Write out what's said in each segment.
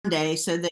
Monday so that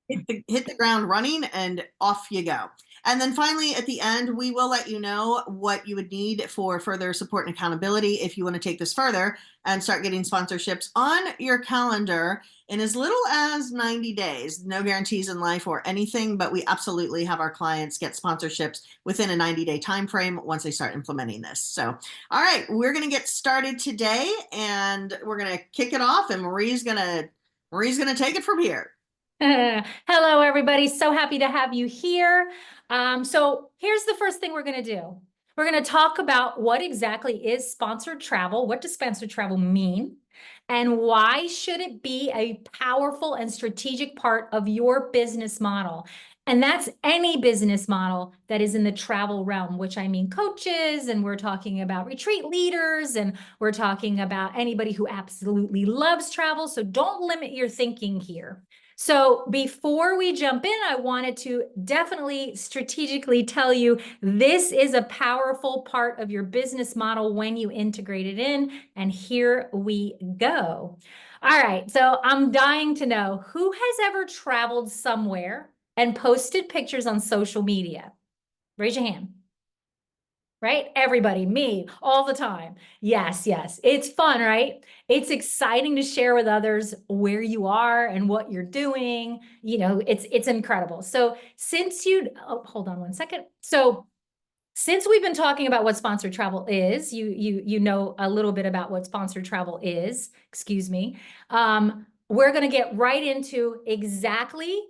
hit the ground running and off you go. And then finally, at the end, we will let you know what you would need for further support and accountability if you want to take this further and start getting sponsorships on your calendar in as little as 90 days. No guarantees in life or anything, but we absolutely have our clients get sponsorships within a 90-day time frame once they start implementing this. So, all right, we're going to get started today and we're going to kick it off, and Marie's going to take it from here. Hello, everybody. So happy to have you here. So here's the first thing we're going to do. We're going to talk about what exactly is sponsored travel. What does sponsored travel mean? And why should it be a powerful and strategic part of your business model? And that's any business model that is in the travel realm, which I mean coaches, and we're talking about retreat leaders, and we're talking about anybody who absolutely loves travel. So don't limit your thinking here. So before we jump in, I wanted to definitely strategically tell you this is a powerful part of your business model when you integrate it in. And here we go. All right, so I'm dying to know who has ever traveled somewhere and posted pictures on social media. Raise your hand. Right? Everybody, me, all the time. Yes, yes. It's fun, right? It's exciting to share with others where you are and what you're doing. You know, it's incredible. So since hold on one second. So since we've been talking about what sponsored travel is, you know a little bit about what sponsored travel is, excuse me. We're going to get right into exactly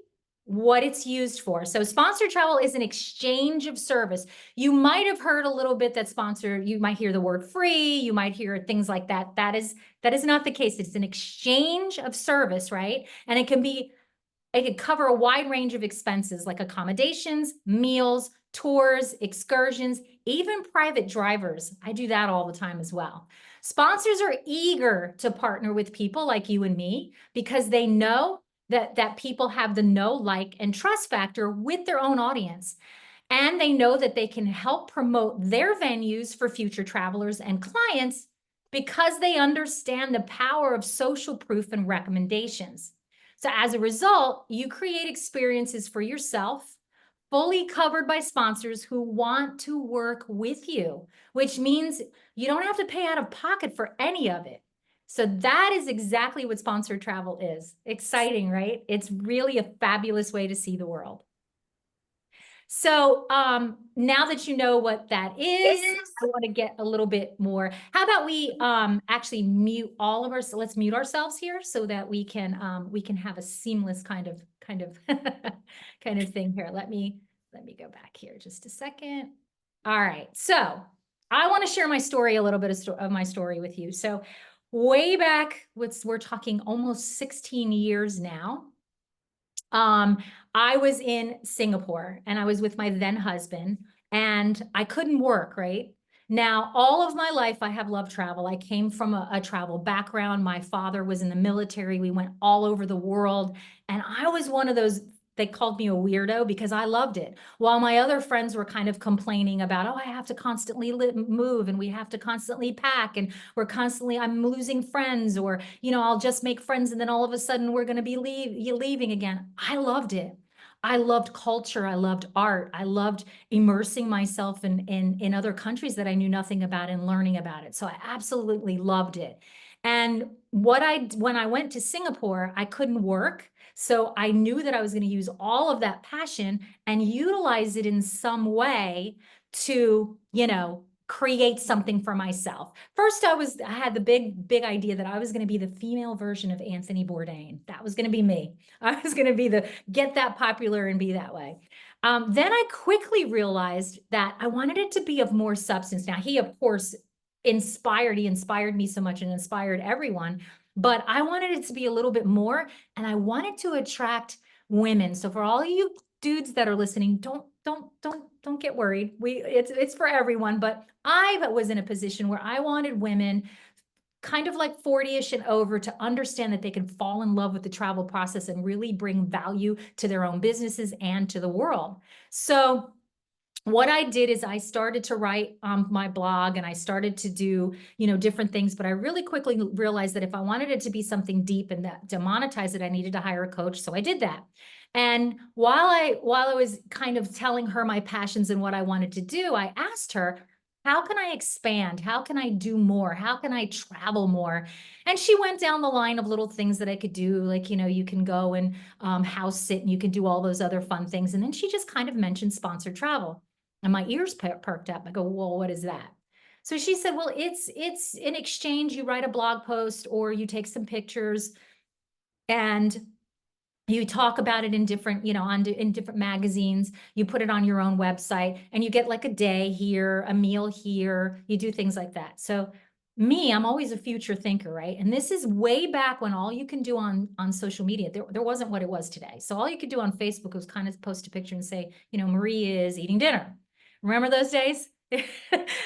what it's used for. So sponsored travel is an exchange of service. You might have heard a little bit that you might hear the word free, you might hear things like that. That is not the case. It's an exchange of service, right? And it could cover a wide range of expenses like accommodations, meals, tours, excursions, even private drivers. I do that all the time as well. Sponsors are eager to partner with people like you and me because they know that people have the know, like, and trust factor with their own audience. And they know that they can help promote their venues for future travelers and clients because they understand the power of social proof and recommendations. So as a result, you create experiences for yourself, fully covered by sponsors who want to work with you, which means you don't have to pay out of pocket for any of it. So that is exactly what sponsored travel is. Exciting, right? It's really a fabulous way to see the world. So now that you know what that is, I want to get a little bit more. How about we actually mute all of us? Let's mute ourselves here so that we can have a seamless kind of kind of thing here. Let me go back here just a second. All right. So I want to share my story, a little bit of my story with you. So way back, we're talking almost 16 years now. I was in Singapore and I was with my then husband and I couldn't work, right? Now, all of my life, I have loved travel. I came from a travel background. My father was in the military. We went all over the world. And I was one of those, they called me a weirdo because I loved it. While my other friends were kind of complaining about, oh, I have to constantly move and we have to constantly pack and I'm losing friends, or, I'll just make friends and then all of a sudden we're going to be leaving again. I loved it. I loved culture. I loved art. I loved immersing myself in other countries that I knew nothing about and learning about it. So I absolutely loved it. And when I went to Singapore, I couldn't work. So I knew that I was going to use all of that passion and utilize it in some way to, create something for myself. First, I had the big idea that I was going to be the female version of Anthony Bourdain. That was going to be me. I was going to be get that popular and be that way. Then I quickly realized that I wanted it to be of more substance. Now, he, of course, he inspired me so much and inspired everyone, but I wanted it to be a little bit more, and I wanted to attract women. So for all you dudes that are listening, don't get worried. It's for everyone, but I was in a position where I wanted women kind of like 40-ish and over to understand that they can fall in love with the travel process and really bring value to their own businesses and to the world. So what I did is I started to write on my blog and I started to do, different things, but I really quickly realized that if I wanted it to be something deep and that to monetize it, I needed to hire a coach. So I did that. And while I was kind of telling her my passions and what I wanted to do, I asked her, how can I expand? How can I do more? How can I travel more? And she went down the line of little things that I could do, like, you can go and house sit and you can do all those other fun things. And then she just kind of mentioned sponsored travel. And my ears perked up. I go, well, what is that? So she said, well, it's in exchange. You write a blog post or you take some pictures and you talk about it in different, in different magazines. You put it on your own website and you get like a day here, a meal here. You do things like that. So I'm always a future thinker, right? And this is way back when all you can do on social media, there wasn't what it was today. So all you could do on Facebook was kind of post a picture and say, Marie is eating dinner. Remember those days? It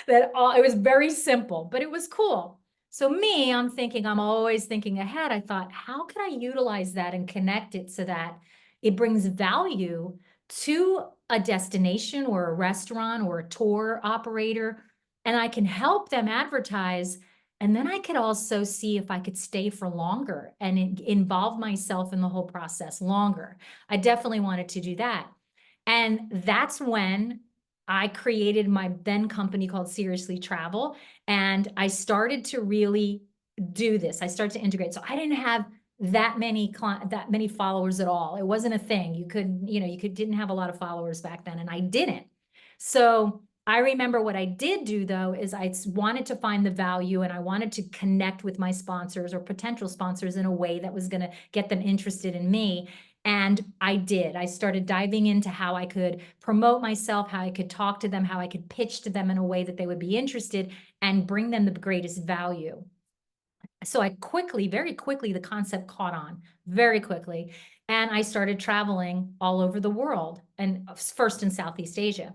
was very simple, but it was cool. So I'm always thinking ahead. I thought, how can I utilize that and connect it so that it brings value to a destination or a restaurant or a tour operator, and I can help them advertise. And then I could also see if I could stay for longer and involve myself in the whole process longer. I definitely wanted to do that. And that's when I created my then company called Seriously Travel. And I started to really do this. I started to integrate. So I didn't have that many followers at all. It wasn't a thing. You didn't have a lot of followers back then, and I didn't. So I remember what I did do though, is I wanted to find the value and I wanted to connect with my sponsors or potential sponsors in a way that was going to get them interested in me. And I did. I started diving into how I could promote myself, how I could talk to them, how I could pitch to them in a way that they would be interested and bring them the greatest value. So very quickly, the concept caught on very quickly. And I started traveling all over the world, and first in Southeast Asia.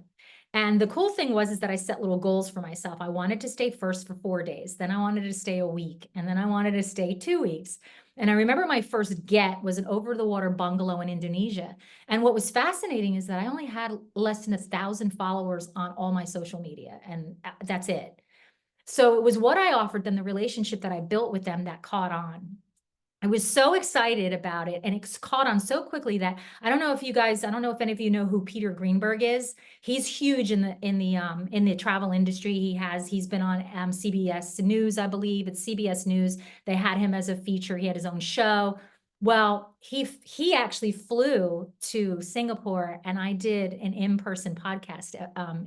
And the cool thing is that I set little goals for myself. I wanted to stay first for 4 days. Then I wanted to stay a week. And then I wanted to stay 2 weeks. And I remember my first get was an over-the-water bungalow in Indonesia. And what was fascinating is that I only had less than 1,000 followers on all my social media. And that's it. So it was what I offered them, the relationship that I built with them, that caught on. I was so excited about it, and it's caught on so quickly that I don't know if any of you know who Peter Greenberg is. He's huge in the travel industry. He's been on CBS News, I believe it's CBS News. They had him as a feature. He had his own show. Well, he actually flew to Singapore, and I did an in-person podcast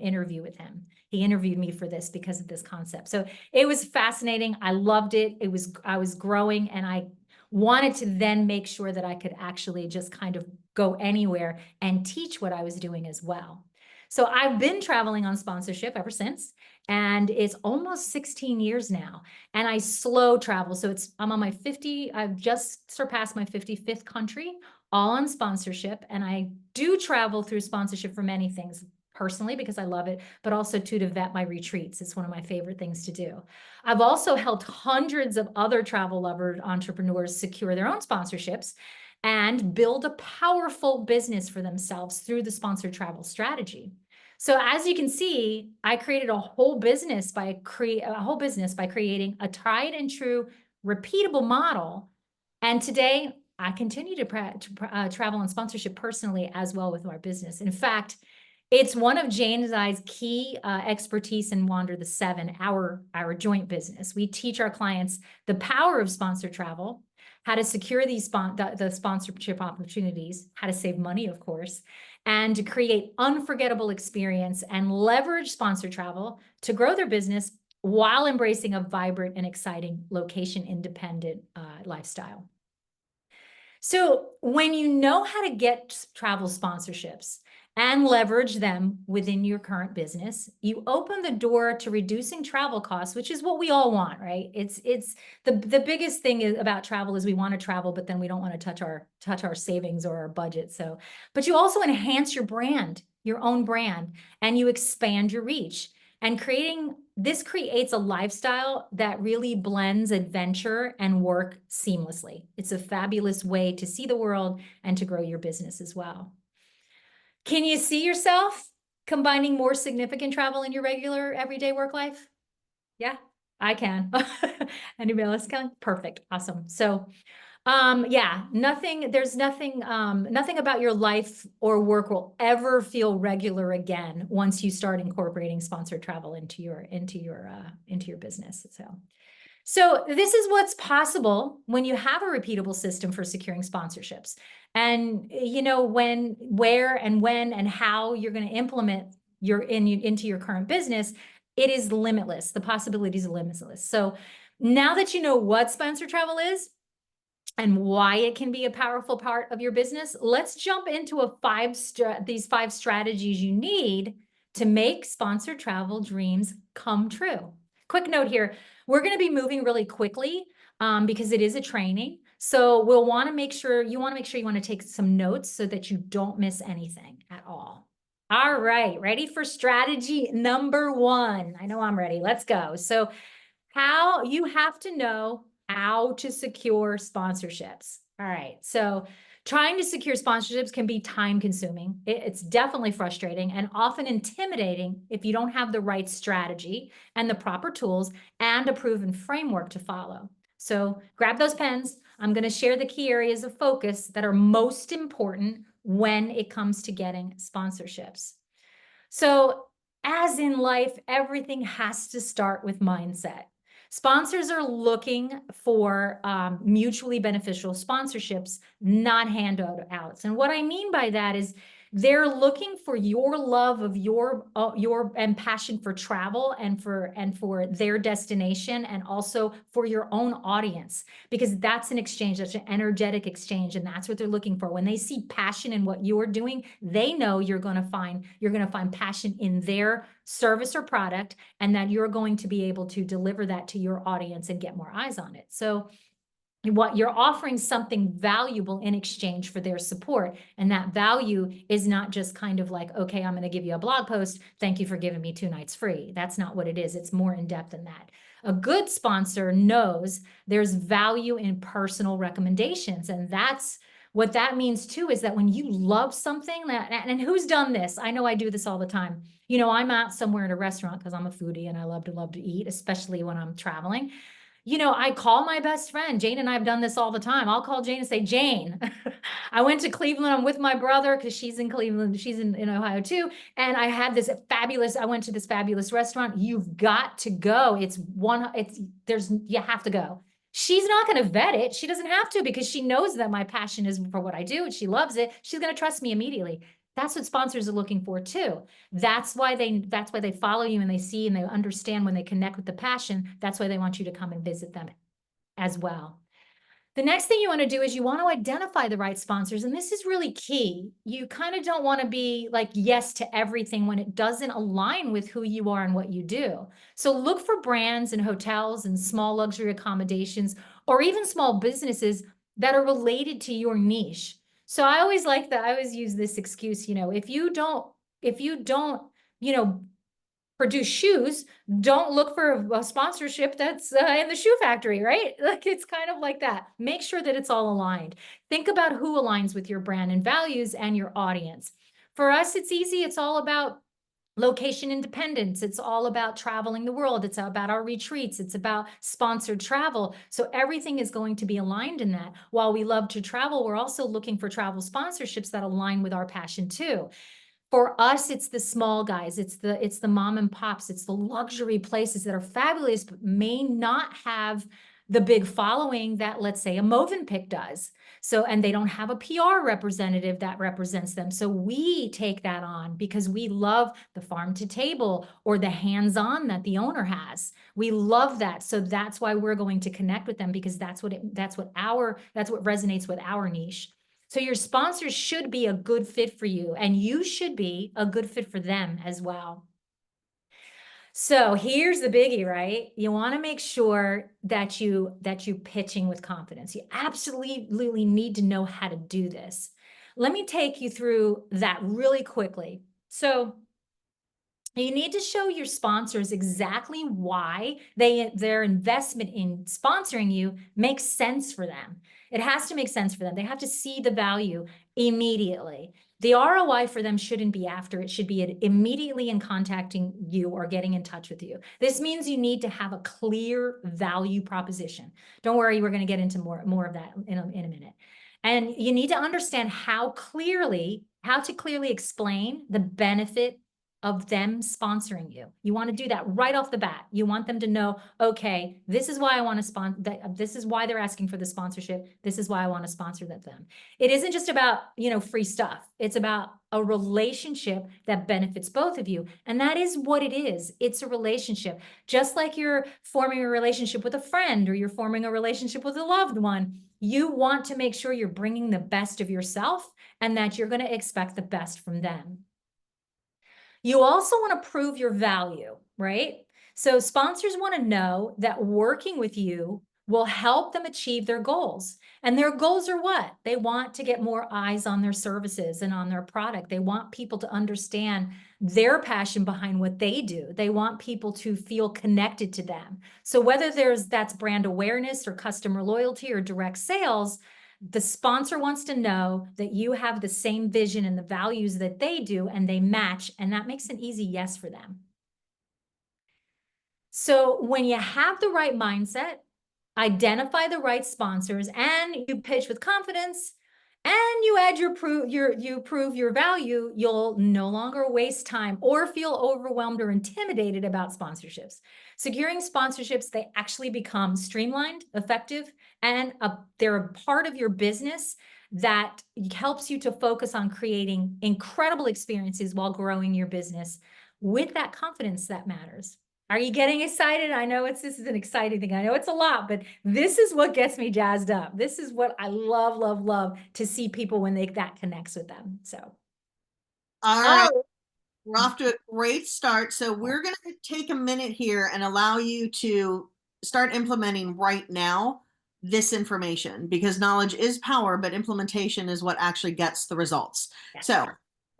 interview with him. He interviewed me for this because of this concept. So it was fascinating. I loved it. I was growing, and I wanted to then make sure that I could actually just kind of go anywhere and teach what I was doing as well. So I've been traveling on sponsorship ever since, and it's almost 16 years now. And I slow travel. So I've just surpassed my 55th country, all on sponsorship. And I do travel through sponsorship for many things, personally, because I love it, but also to vet my retreats. It's one of my favorite things to do. I've also helped hundreds of other travel lover entrepreneurs secure their own sponsorships and build a powerful business for themselves through the sponsored travel strategy. So as you can see, I created a whole business by creating a tried and true repeatable model. And today I continue to travel on sponsorship personally as well with our business. In fact, it's one of Jane and I's key expertise in Wander the Seven, our joint business. We teach our clients the power of sponsored travel, how to secure the sponsorship opportunities, how to save money, of course, and to create unforgettable experience and leverage sponsored travel to grow their business while embracing a vibrant and exciting location-independent lifestyle. So when you know how to get travel sponsorships and leverage them within your current business, you open the door to reducing travel costs, which is what we all want, right? It's the biggest thing about travel is we want to travel, but then we don't want to touch our savings or our budget. So, but you also enhance your brand, your own brand, and you expand your reach. And this creates a lifestyle that really blends adventure and work seamlessly. It's a fabulous way to see the world and to grow your business as well. Can you see yourself combining more significant travel in your regular everyday work life? Yeah, I can. Anybody else can? Perfect. Awesome. So, yeah, there's nothing about your life or work will ever feel regular again once you start incorporating sponsored travel into your business. So this is what's possible when you have a repeatable system for securing sponsorships. And you know where and when and how you're going to implement into your current business, it is limitless. The possibilities are limitless. So now that you know what sponsored travel is and why it can be a powerful part of your business, let's jump into these 5 strategies you need to make sponsored travel dreams come true. Quick note here, we're going to be moving really quickly because it is a training. So you want to make sure you want to take some notes so that you don't miss anything at all. All right, ready for strategy number 1? I know I'm ready. Let's go. So how you have to know how to secure sponsorships. All right. So trying to secure sponsorships can be time consuming. It's definitely frustrating and often intimidating if you don't have the right strategy and the proper tools and a proven framework to follow. So grab those pens. I'm going to share the key areas of focus that are most important when it comes to getting sponsorships. So as in life, everything has to start with mindset. Sponsors are looking for mutually beneficial sponsorships, not handouts. And what I mean by that is they're looking for your love of your and passion for travel and for their destination, and also for your own audience, because that's an exchange, that's an energetic exchange, and that's what they're looking for. When they see passion in what you're doing, they know you're going to find passion in their service or product, and that you're going to be able to deliver that to your audience and get more eyes on it. So what you're offering something valuable in exchange for their support. And that value is not just kind of like, okay, I'm going to give you a blog post. Thank you for giving me 2 nights free. That's not what it is. It's more in depth than that. A good sponsor knows there's value in personal recommendations. And that's what that means too, is that when you love something and who's done this? I know I do this all the time. You know, I'm out somewhere in a restaurant because I'm a foodie and I love to eat, especially when I'm traveling. You know, I call my best friend. Jane and I have done this all the time. I'll call Jane and say, Jane, I went to Cleveland. I'm with my brother because she's in Cleveland. She's in Ohio too. And I went to this fabulous restaurant. You've got to go. You have to go. She's not going to vet it. She doesn't have to, because she knows that my passion is for what I do and she loves it. She's going to trust me immediately. That's what sponsors are looking for too. That's why they follow you and they see and they understand when they connect with the passion. That's why they want you to come and visit them as well. The next thing you want to do is you want to identify the right sponsors. And this is really key. You kind of don't want to be like yes to everything when it doesn't align with who you are and what you do. So look for brands and hotels and small luxury accommodations, or even small businesses that are related to your niche. So I always use this excuse, if you don't, produce shoes, don't look for a sponsorship that's in the shoe factory, right? Like, it's kind of like that. Make sure that it's all aligned. Think about who aligns with your brand and values and your audience. For us, it's easy. It's all about location independence. It's all about traveling the world. It's about our retreats. It's about sponsored travel. So everything is going to be aligned in that. While we love to travel, we're also looking for travel sponsorships that align with our passion too. For us, it's the small guys, it's the mom and pops, it's the luxury places that are fabulous, but may not have the big following that, let's say, a Movenpick does. So, and they don't have a PR representative that represents them. So we take that on because we love the farm to table or the hands-on that the owner has. We love that. So that's why we're going to connect with them, because that's what resonates with our niche. So your sponsors should be a good fit for you, and you should be a good fit for them as well. So here's the biggie, right? You want to make sure that you're pitching with confidence. You absolutely need to know how to do this. Let me take you through that really quickly. So you need to show your sponsors exactly why their investment in sponsoring you makes sense for them. It has to make sense for them. They have to see the value immediately. The ROI for them shouldn't be after, it should be immediately in contacting you or getting in touch with you. This means you need to have a clear value proposition. Don't worry, we're going to get into more of that in a minute. And you need to understand how to clearly explain the benefit of them sponsoring you. You want to do that right off the bat. You want them to know, okay, this is why I want to sponsor, this is why they're asking for the sponsorship. This is why I want to sponsor them. It isn't just about, free stuff. It's about a relationship that benefits both of you. And that is what it is. It's a relationship. Just like you're forming a relationship with a friend or you're forming a relationship with a loved one, you want to make sure you're bringing the best of yourself and that you're going to expect the best from them. You also want to prove your value, right? So sponsors want to know that working with you will help them achieve their goals. And their goals are what? They want to get more eyes on their services and on their product. They want people to understand their passion behind what they do. They want people to feel connected to them. So whether that's brand awareness or customer loyalty or direct sales, the sponsor wants to know that you have the same vision and the values that they do, and they match, and that makes an easy yes for them. So when you have the right mindset, identify the right sponsors, and you pitch with confidence, and you add you prove your value, you'll no longer waste time or feel overwhelmed or intimidated about sponsorships. Securing sponsorships, they actually become streamlined, effective, and they're a part of your business that helps you to focus on creating incredible experiences while growing your business with that confidence that matters. Are you getting excited? I know this is an exciting thing. I know it's a lot, but this is what gets me jazzed up. This is what I love, love, love to see people when that connects with them. So. All right. We're off to a great start. So we're going to take a minute here and allow you to start implementing right now this information, because knowledge is power, but implementation is what actually gets the results. Yes. So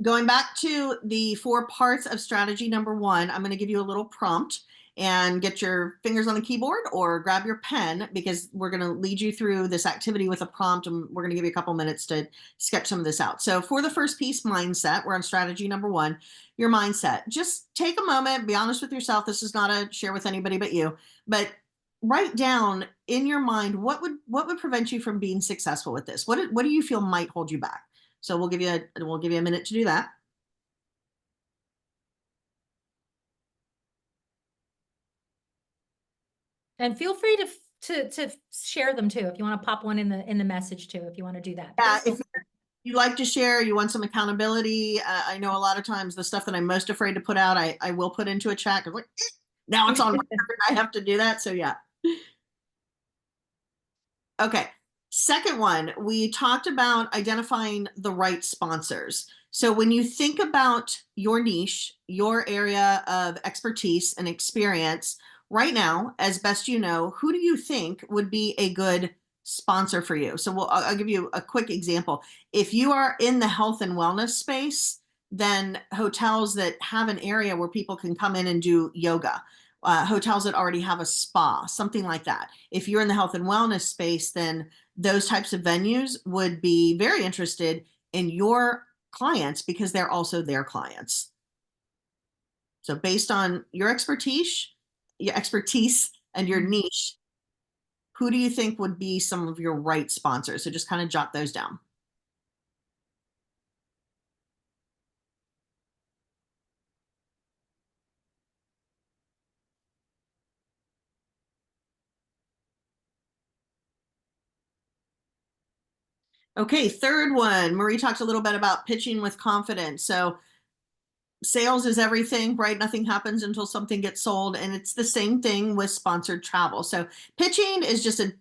going back to the 4 parts of strategy number 1, I'm going to give you a little prompt, and get your fingers on the keyboard or grab your pen, because we're going to lead you through this activity with a prompt, and we're going to give you a couple minutes to sketch some of this out. So for the first piece, mindset, we're on strategy number 1, your mindset. Just take a moment, be honest with yourself. This is not a share with anybody but you, but write down in your mind, what would prevent you from being successful with this? What do you feel might hold you back? So we'll give you a minute to do that. And feel free to share them too, if you want to pop one in the message too, if you want to do that. Yeah, if you like to share, you want some accountability. I know a lot of times the stuff that I'm most afraid to put out, I will put into a chat. Like, now it's on record, I have to do that. So yeah. Okay. Second one, we talked about identifying the right sponsors. So when you think about your niche, your area of expertise and experience right now, as best you know, who do you think would be a good sponsor for you? So I'll give you a quick example. If you are in the health and wellness space, then hotels that have an area where people can come in and do yoga, hotels that already have a spa, something like that. If you're in the health and wellness space, then those types of venues would be very interested in your clients, because they're also their clients. So based on your expertise and your niche, who do you think would be some of your right sponsors? So just kind of jot those down. Okay, third one, Marie talked a little bit about pitching with confidence. So sales is everything, right? Nothing happens until something gets sold. And it's the same thing with sponsored travel. So pitching is just a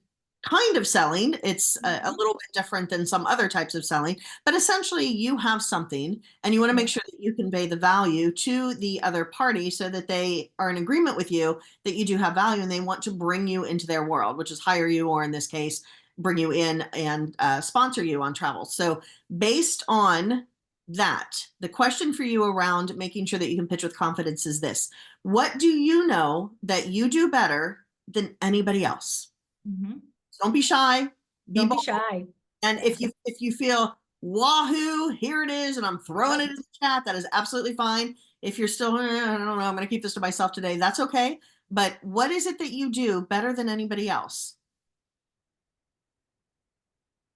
kind of selling. It's a little bit different than some other types of selling, but essentially you have something and you want to make sure that you convey the value to the other party so that they are in agreement with you that you do have value and they want to bring you into their world, which is hire you, or in this case, bring you in and sponsor you on travel. So based on that, the question for you around making sure that you can pitch with confidence is this: what do you know that you do better than anybody else? Mm-hmm. Don't be shy. Don't be shy. And if you feel wahoo, here it is, and I'm throwing it in the chat, that is absolutely fine. If you're still, I don't know, I'm going to keep this to myself today, that's okay. But what is it that you do better than anybody else?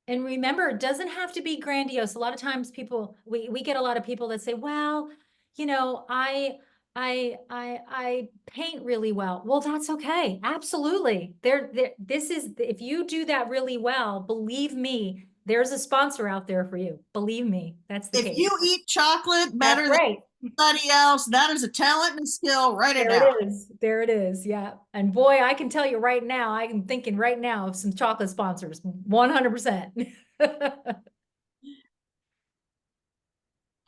And remember, it doesn't have to be grandiose. A lot of times we get a lot of people that say, well, you know, I paint really well. Well, that's okay. Absolutely. This is, if you do that really well, believe me, there's a sponsor out there for you. Believe me, that's the If case. you eat chocolate better That's than right. anybody else, that is a talent and skill. Write it There down. it is. There it is. Yeah. And boy, I can tell you right now, I'm thinking right now of some chocolate sponsors, 100%.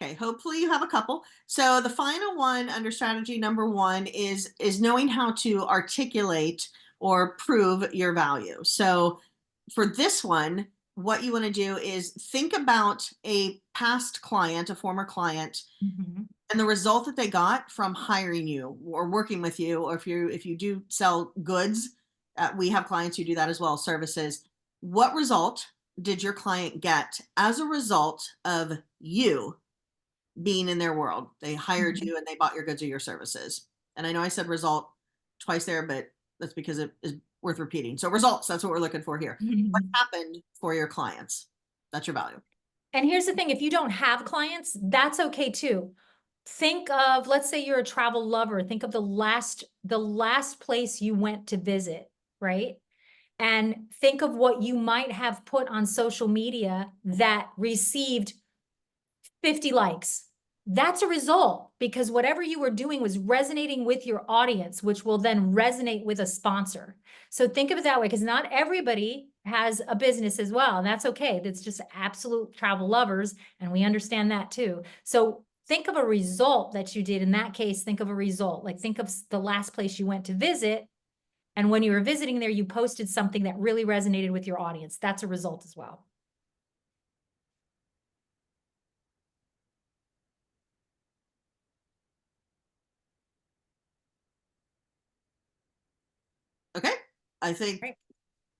Okay, hopefully you have a couple. So the final one under strategy number one is knowing how to articulate or prove your value. So for this one, what you want to do is think about a past client, a former client, Mhm. and the result that they got from hiring you or working with you, or if you do sell goods, we have clients who do that as well, services. What result did your client get as a result of you being in their world? They hired Mhm. you and they bought your goods or your services. And I know I said result twice there, but that's because it is worth repeating. So results, that's what we're looking for here. What Mhm. happened for your clients? That's your value. And here's the thing, if you don't have clients, that's okay too. Think of, let's say you're a travel lover, think of the last place you went to visit, right? And think of what you might have put on social media that received 50 likes. That's a result because whatever you were doing was resonating with your audience, which will then resonate with a sponsor. So think of it that way, because not everybody has a business as well. And that's okay. That's just absolute travel lovers. And we understand that too. So think of a result that you did in that case. Think of a result, like think of the last place you went to visit. And when you were visiting there, you posted something that really resonated with your audience. That's a result as well. Okay. I think, Right.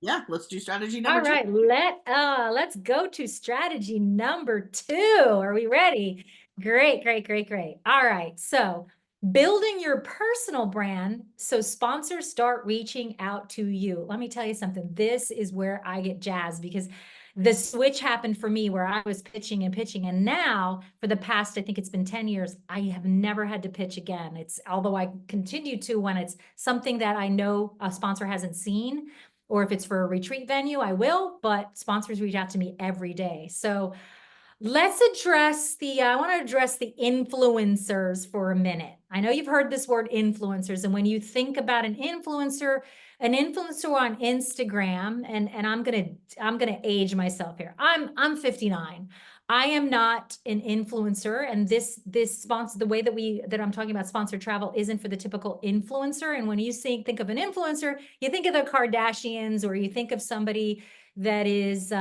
yeah, let's do strategy number All two. right, let's go to strategy number 2. Are we ready? Great, great, great, great. All right, so building your personal brand so sponsors start reaching out to you. Let me tell you something. This is where I get jazzed because the switch happened for me where I was pitching and pitching, and now for the past, I think it's been 10 years, I have never had to pitch again. It's although I continue to when it's something that I know a sponsor hasn't seen, or if it's for a retreat venue, I will, but sponsors reach out to me every day. So let's address I want to address the influencers for a minute. I know you've heard this word influencers, and when you think about an influencer on Instagram, and I'm gonna age myself here. I'm 59. I am not an influencer, and this sponsor, the way that I'm talking about sponsored travel isn't for the typical influencer. And when you think of an influencer, you think of the Kardashians, or you think of somebody that is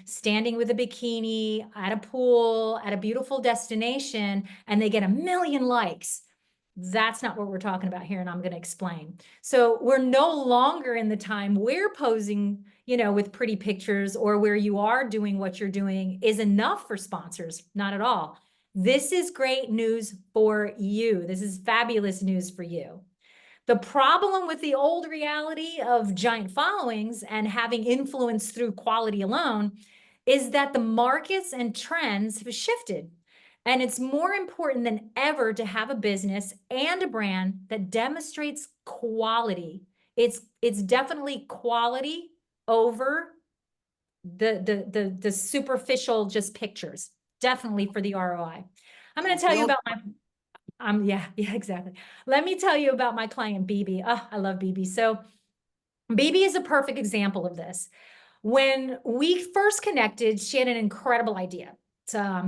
standing with a bikini at a pool at a beautiful destination, and they get 1 million likes. That's not what we're talking about here, and I'm going to explain. So we're no longer in the time we're posing, with pretty pictures, or where you are doing what you're doing is enough for sponsors. Not at all. This is great news for you. This is fabulous news for you. The problem with the old reality of giant followings and having influence through quality alone is that the markets and trends have shifted. And it's more important than ever to have a business and a brand that demonstrates quality. It's definitely quality over the superficial just pictures. Definitely for the ROI. I'm going to tell you about my yeah, exactly. Let me tell you about my client, BB. Oh, I love BB. So BB is a perfect example of this. When we first connected, she had an incredible idea.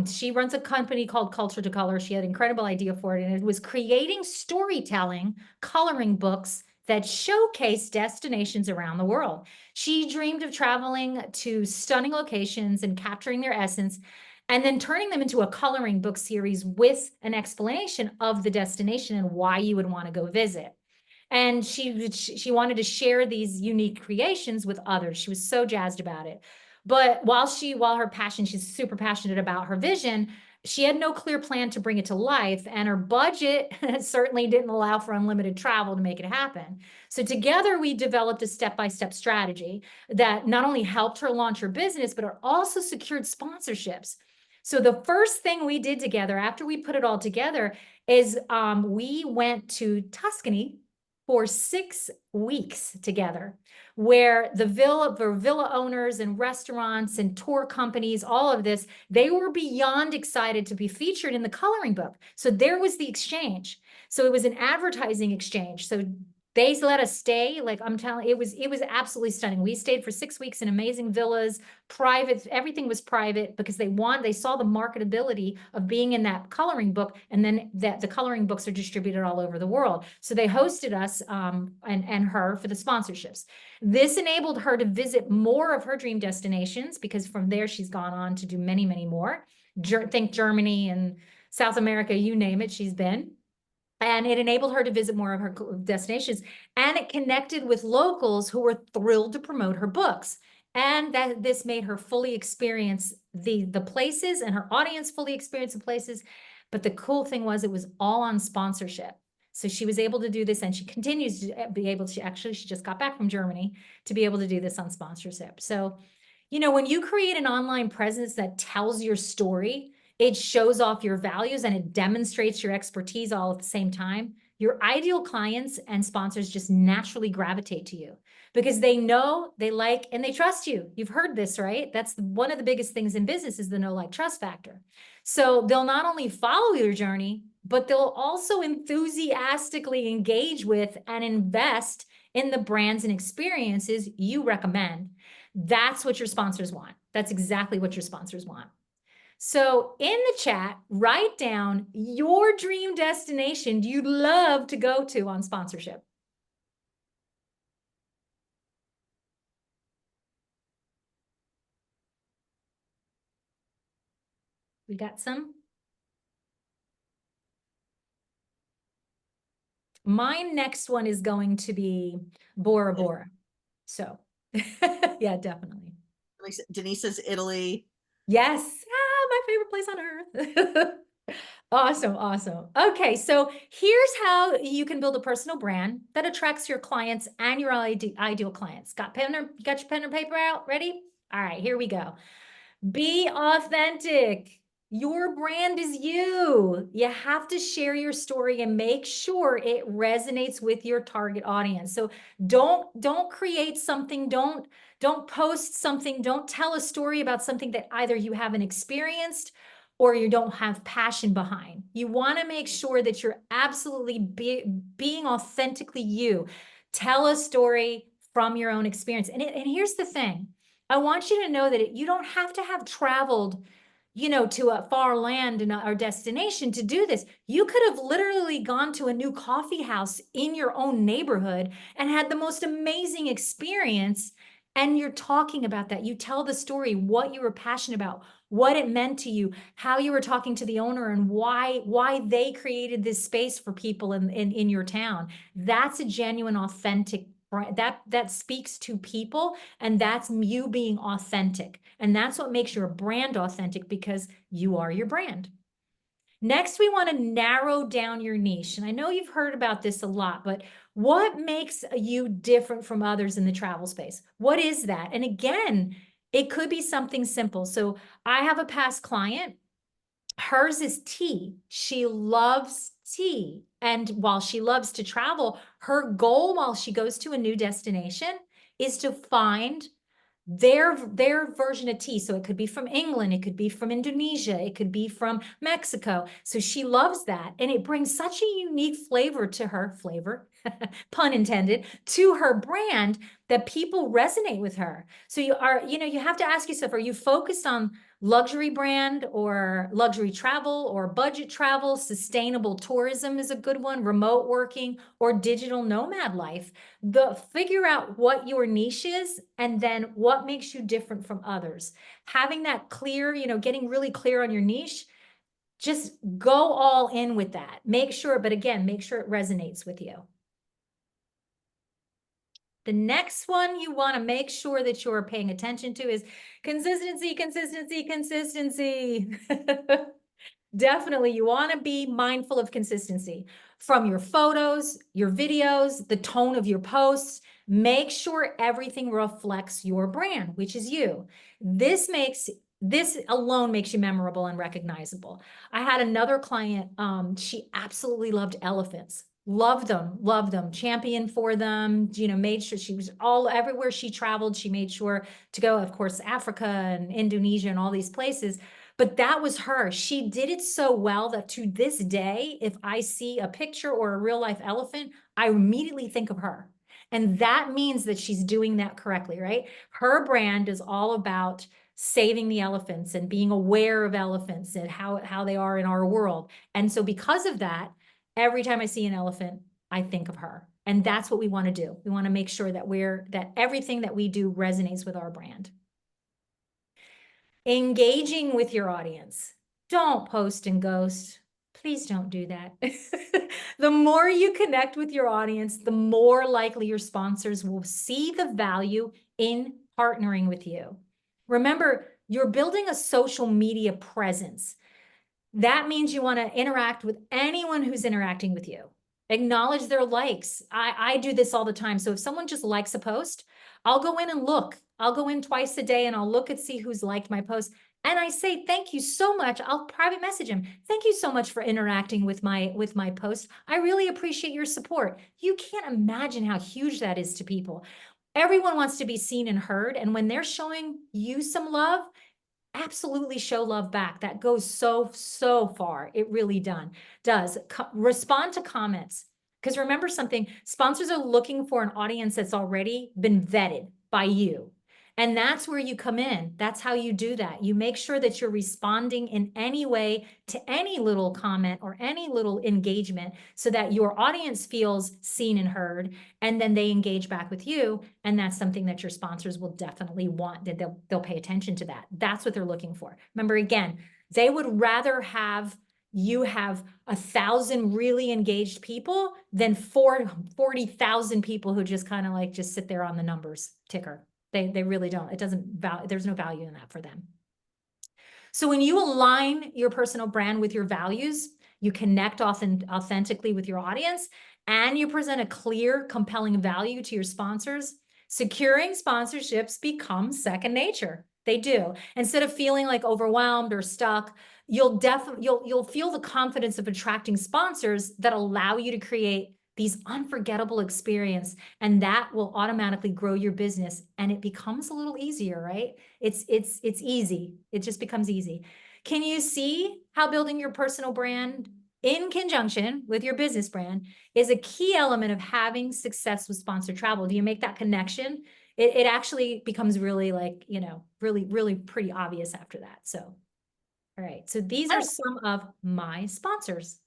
She runs a company called Culture to Color. She had an incredible idea for it, and it was creating storytelling, coloring books that showcase destinations around the world. She dreamed of traveling to stunning locations and capturing their essence, and then turning them into a coloring book series with an explanation of the destination and why you would want to go visit. And she wanted to share these unique creations with others. She was so jazzed about it. But while her passion, she's super passionate about her vision, she had no clear plan to bring it to life, and her budget certainly didn't allow for unlimited travel to make it happen. So together we developed a step-by-step strategy that not only helped her launch her business, but it also secured sponsorships. So the first thing we did together after we put it all together is we went to Tuscany for 6 weeks together, where the villa owners and restaurants and tour companies, all of this, they were beyond excited to be featured in the coloring book. So there was the exchange. So it was an advertising exchange. So they let us stay. Like I'm telling, it was absolutely stunning. We stayed for 6 weeks in amazing villas, private, everything was private because they saw the marketability of being in that coloring book, and then that the coloring books are distributed all over the world. So they hosted us and her for the sponsorships. This enabled her to visit more of her dream destinations, because from there she's gone on to do many, many more. Think Germany and South America, you name it, she's been. And it enabled her to visit more of her destinations, and it connected with locals who were thrilled to promote her books. And that this made her fully experience the places, and her audience fully experience the places. But the cool thing was it was all on sponsorship. So she was able to do this, and she continues to be able to, actually, she just got back from Germany to be able to do this on sponsorship. So, when you create an online presence that tells your story, it shows off your values and it demonstrates your expertise all at the same time, your ideal clients and sponsors just naturally gravitate to you because they know, they like, and they trust you. You've heard this, right? That's one of the biggest things in business is the know, like, trust factor. So they'll not only follow your journey, but they'll also enthusiastically engage with and invest in the brands and experiences you recommend. That's what your sponsors want. That's exactly what your sponsors want. So in the chat, write down your dream destination you'd love to go to on sponsorship. We got some? My next one is going to be Bora Bora. So yeah, definitely. Denise says Italy. Yes, my favorite place on earth. Awesome, awesome. Okay, so here's how you can build a personal brand that attracts your clients and your ideal clients. Got your pen and paper out? Ready? All right, here we go. Be authentic. Your brand is you. You have to share your story and make sure it resonates with your target audience. So don't create something, don't post something, don't tell a story about something that either you haven't experienced or you don't have passion behind. You want to make sure that you're absolutely being authentically you. Tell a story from your own experience. And here's the thing. I want you to know that you don't have to have traveled, to a far land or destination to do this. You could have literally gone to a new coffee house in your own neighborhood and had the most amazing experience. And you're talking about that. You tell the story, what you were passionate about, what it meant to you, how you were talking to the owner, and why they created this space for people in your town. That's a genuine, authentic that speaks to people, and that's you being authentic. And that's what makes your brand authentic, because you are your brand. Next, we want to narrow down your niche. And I know you've heard about this a lot, but what makes you different from others in the travel space? What is that? And again, it could be something simple. So I have a past client. Hers is tea. She loves tea. And while she loves to travel, her goal while she goes to a new destination is to find their version of tea. So it could be from England, it could be from Indonesia, it could be from Mexico. So she loves that. And it brings such a unique flavor to her, pun intended, to her brand, that people resonate with her. So you have to ask yourself, are you focused on luxury brand or luxury travel or budget travel? Sustainable tourism is a good one, remote working, or digital nomad life. Figure out what your niche is, and then what makes you different from others. Having that clear, getting really clear on your niche, just go all in with that. Make sure it resonates with you. The next one you want to make sure that you're paying attention to is consistency, consistency, consistency. Definitely, you want to be mindful of consistency from your photos, your videos, the tone of your posts. Make sure everything reflects your brand, which is you. This alone makes you memorable and recognizable. I had another client, she absolutely loved elephants. Loved them, championed for them, made sure she was everywhere she traveled, she made sure to go, of course, Africa and Indonesia and all these places. But that was her. She did it so well that to this day, if I see a picture or a real life elephant, I immediately think of her. And that means that she's doing that correctly, right? Her brand is all about saving the elephants and being aware of elephants and how they are in our world. And so because of that, every time I see an elephant, I think of her. And that's what we want to do. We want to make sure that that everything that we do resonates with our brand. Engaging with your audience. Don't post and ghost. Please don't do that. The more you connect with your audience, the more likely your sponsors will see the value in partnering with you. Remember, you're building a social media presence. That means you want to interact with anyone who's interacting with you. Acknowledge their likes. I do this all the time. So if someone just likes a post, I'll go in and look. I'll go in twice a day and I'll look and see who's liked my post. And I say, thank you so much. I'll private message him. Thank you so much for interacting with my post. I really appreciate your support. You can't imagine how huge that is to people. Everyone wants to be seen and heard. And when they're showing you some love, absolutely show love back. That goes so far. It really does. Respond to comments. Because remember something, sponsors are looking for an audience that's already been vetted by you. And that's where you come in. That's how you do that. You make sure that you're responding in any way to any little comment or any little engagement so that your audience feels seen and heard, and then they engage back with you. And that's something that your sponsors will definitely want, that they'll pay attention to that. That's what they're looking for. Remember, again, they would rather have you have 1,000 really engaged people than 40,000 people who just kind of like just sit there on the numbers ticker. They really don't. There's no value in that for them. So when you align your personal brand with your values, you connect authentically with your audience, and you present a clear, compelling value to your sponsors, securing sponsorships becomes second nature. They do. Instead of feeling like overwhelmed or stuck, you'll feel the confidence of attracting sponsors that allow you to create these unforgettable experience, and that will automatically grow your business, and it becomes a little easier, right? It's easy. It just becomes easy. Can you see how building your personal brand in conjunction with your business brand is a key element of having success with sponsored travel? Do you make that connection? It actually becomes really like, really pretty obvious after that. So, all right. So these are some of my sponsors.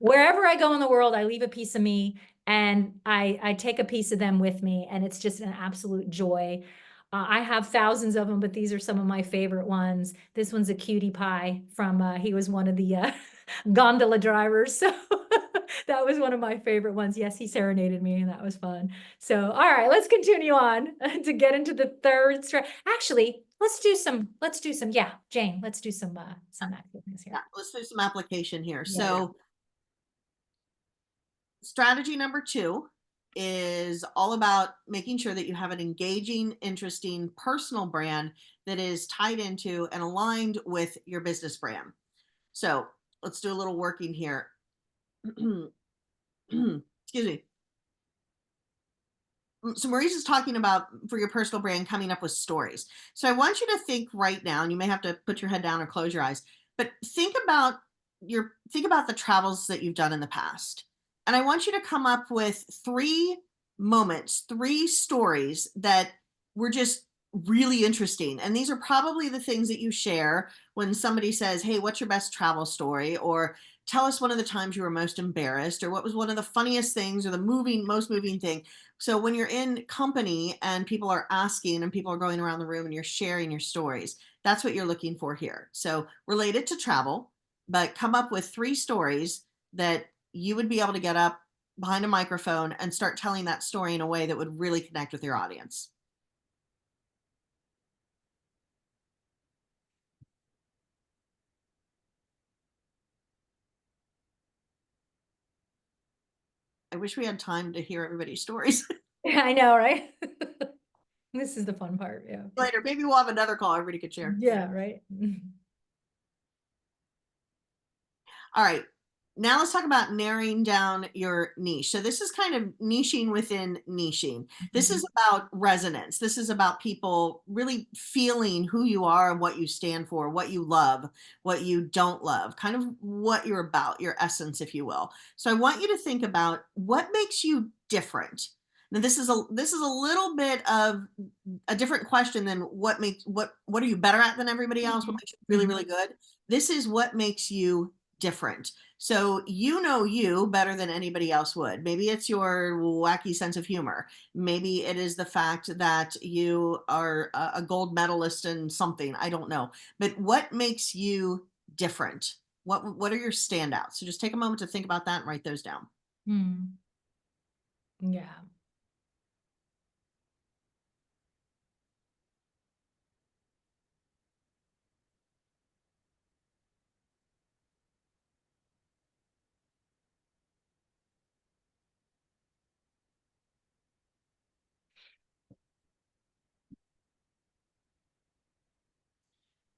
Wherever I go in the world, I leave a piece of me, and I take a piece of them with me, and it's just an absolute joy. I have thousands of them, but these are some of my favorite ones. This one's a cutie pie from, he was one of the gondola drivers. So that was one of my favorite ones. Yes, he serenaded me, and that was fun. So, all right, let's continue on to get into the third stretch. Actually, let's do some, yeah, Jane, let's do some activities here. Yeah, let's do some application here. Yeah. So strategy number 2 is all about making sure that you have an engaging, interesting personal brand that is tied into and aligned with your business brand. So let's do a little working here. Excuse me. So Maurice is talking about, for your personal brand, coming up with stories. So I want you to think right now, and you may have to put your head down or close your eyes, but think about the travels that you've done in the past. And I want you to come up with 3 moments, 3 stories that were just really interesting. And these are probably the things that you share when somebody says, hey, what's your best travel story? Or tell us one of the times you were most embarrassed, or what was one of the funniest things, or the most moving thing. So when you're in company and people are asking and people are going around the room and you're sharing your stories, that's what you're looking for here. So related to travel, but come up with 3 stories that you would be able to get up behind a microphone and start telling that story in a way that would really connect with your audience. I wish we had time to hear everybody's stories. I know, right? This is the fun part, yeah. Later, maybe we'll have another call everybody could share. Yeah, right? All right. Now let's talk about narrowing down your niche. So this is kind of niching within niching. This is about resonance. This is about people really feeling who you are and what you stand for, what you love, what you don't love, kind of what you're about, your essence, if you will. So I want you to think about what makes you different. Now this is a little bit of a different question than what are you better at than everybody else? What makes you really, really good? This is what makes you different. So you know you better than anybody else would. Maybe it's your wacky sense of humor. Maybe it is the fact that you are a gold medalist in something. I don't know. But what makes you different? What are your standouts? So just take a moment to think about that and write those down. Yeah.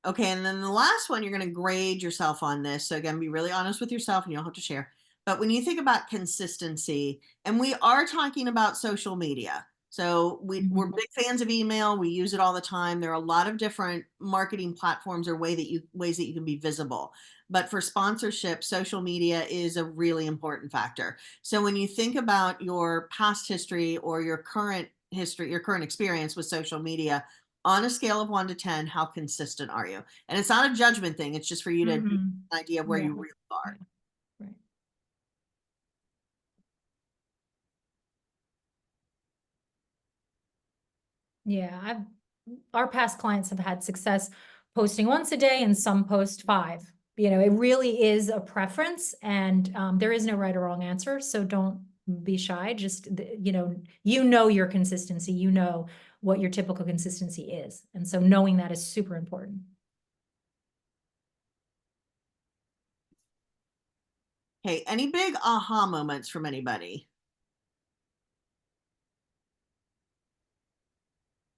Okay, and then the last one, you're going to grade yourself on this. So again, be really honest with yourself and you don't have to share. But when you think about consistency, and we are talking about social media. So we're big fans of email. We use it all the time. There are a lot of different marketing platforms or ways that you can be visible. But for sponsorship, social media is a really important factor. So when you think about your past history or your current history, your current experience with social media, on a scale of 1 to 10, how consistent are you? And it's not a judgment thing. It's just for you to get an idea of where you really are. Right. Yeah, our past clients have had success posting once a day and some post 5. You know, it really is a preference, and there is no right or wrong answer. So don't be shy. Just, you know your consistency, you know what your typical consistency is. And so knowing that is super important. Okay, any big aha moments from anybody?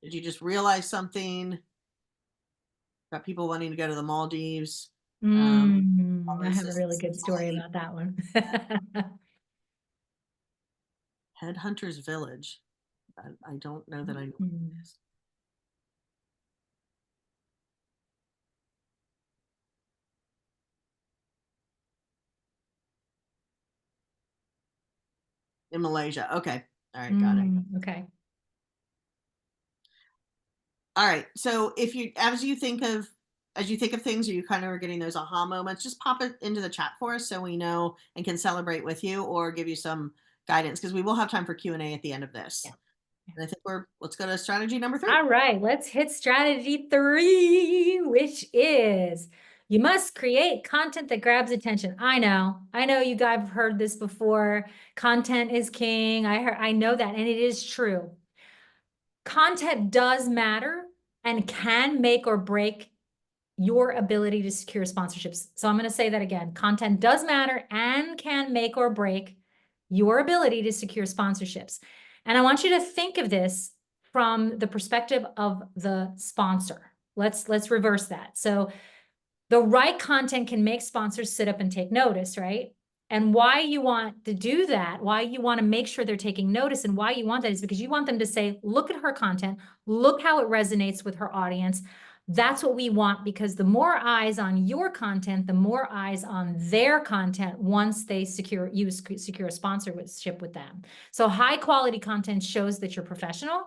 Did you just realize something? Got people wanting to go to the Maldives? I This have a is really good story about that one. Headhunters Village. I don't know that I know what it is. In Malaysia. Okay. All right, got it. Okay. All right. So if you as you think of things, or you kind of are getting those aha moments, just pop it into the chat for us so we know and can celebrate with you or give you some guidance, because we will have time for Q&A at the end of this. Yeah. And I think let's go to strategy number 3. All right, let's hit strategy 3, which is you must create content that grabs attention. I know you guys have heard this before. Content is king. I know that, and it is true. Content does matter and can make or break your ability to secure sponsorships. So I'm going to say that again. Content does matter and can make or break your ability to secure sponsorships. And I want you to think of this from the perspective of the sponsor. Let's reverse that. So the right content can make sponsors sit up and take notice, right? And why you want to do that, why you want to make sure they're taking notice, and why you want that is because you want them to say, look at her content, look how it resonates with her audience. That's what we want, because the more eyes on your content, the more eyes on their content once they secure a sponsorship with them. So high quality content shows that you're professional,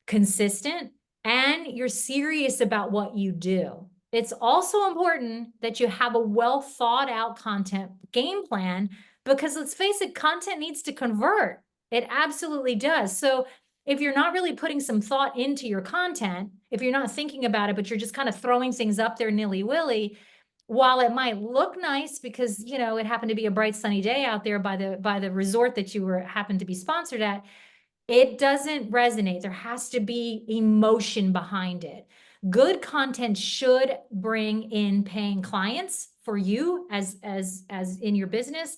consistent, and you're serious about what you do. It's also important that you have a well thought out content game plan, because let's face it, content needs to convert. It absolutely does. So if you're not really putting some thought into your content, if you're not thinking about it, but you're just kind of throwing things up there nilly-willy, while it might look nice because, you know, it happened to be a bright sunny day out there by the resort that you were happened to be sponsored at, it doesn't resonate. There has to be emotion behind it. Good content should bring in paying clients for you as in your business.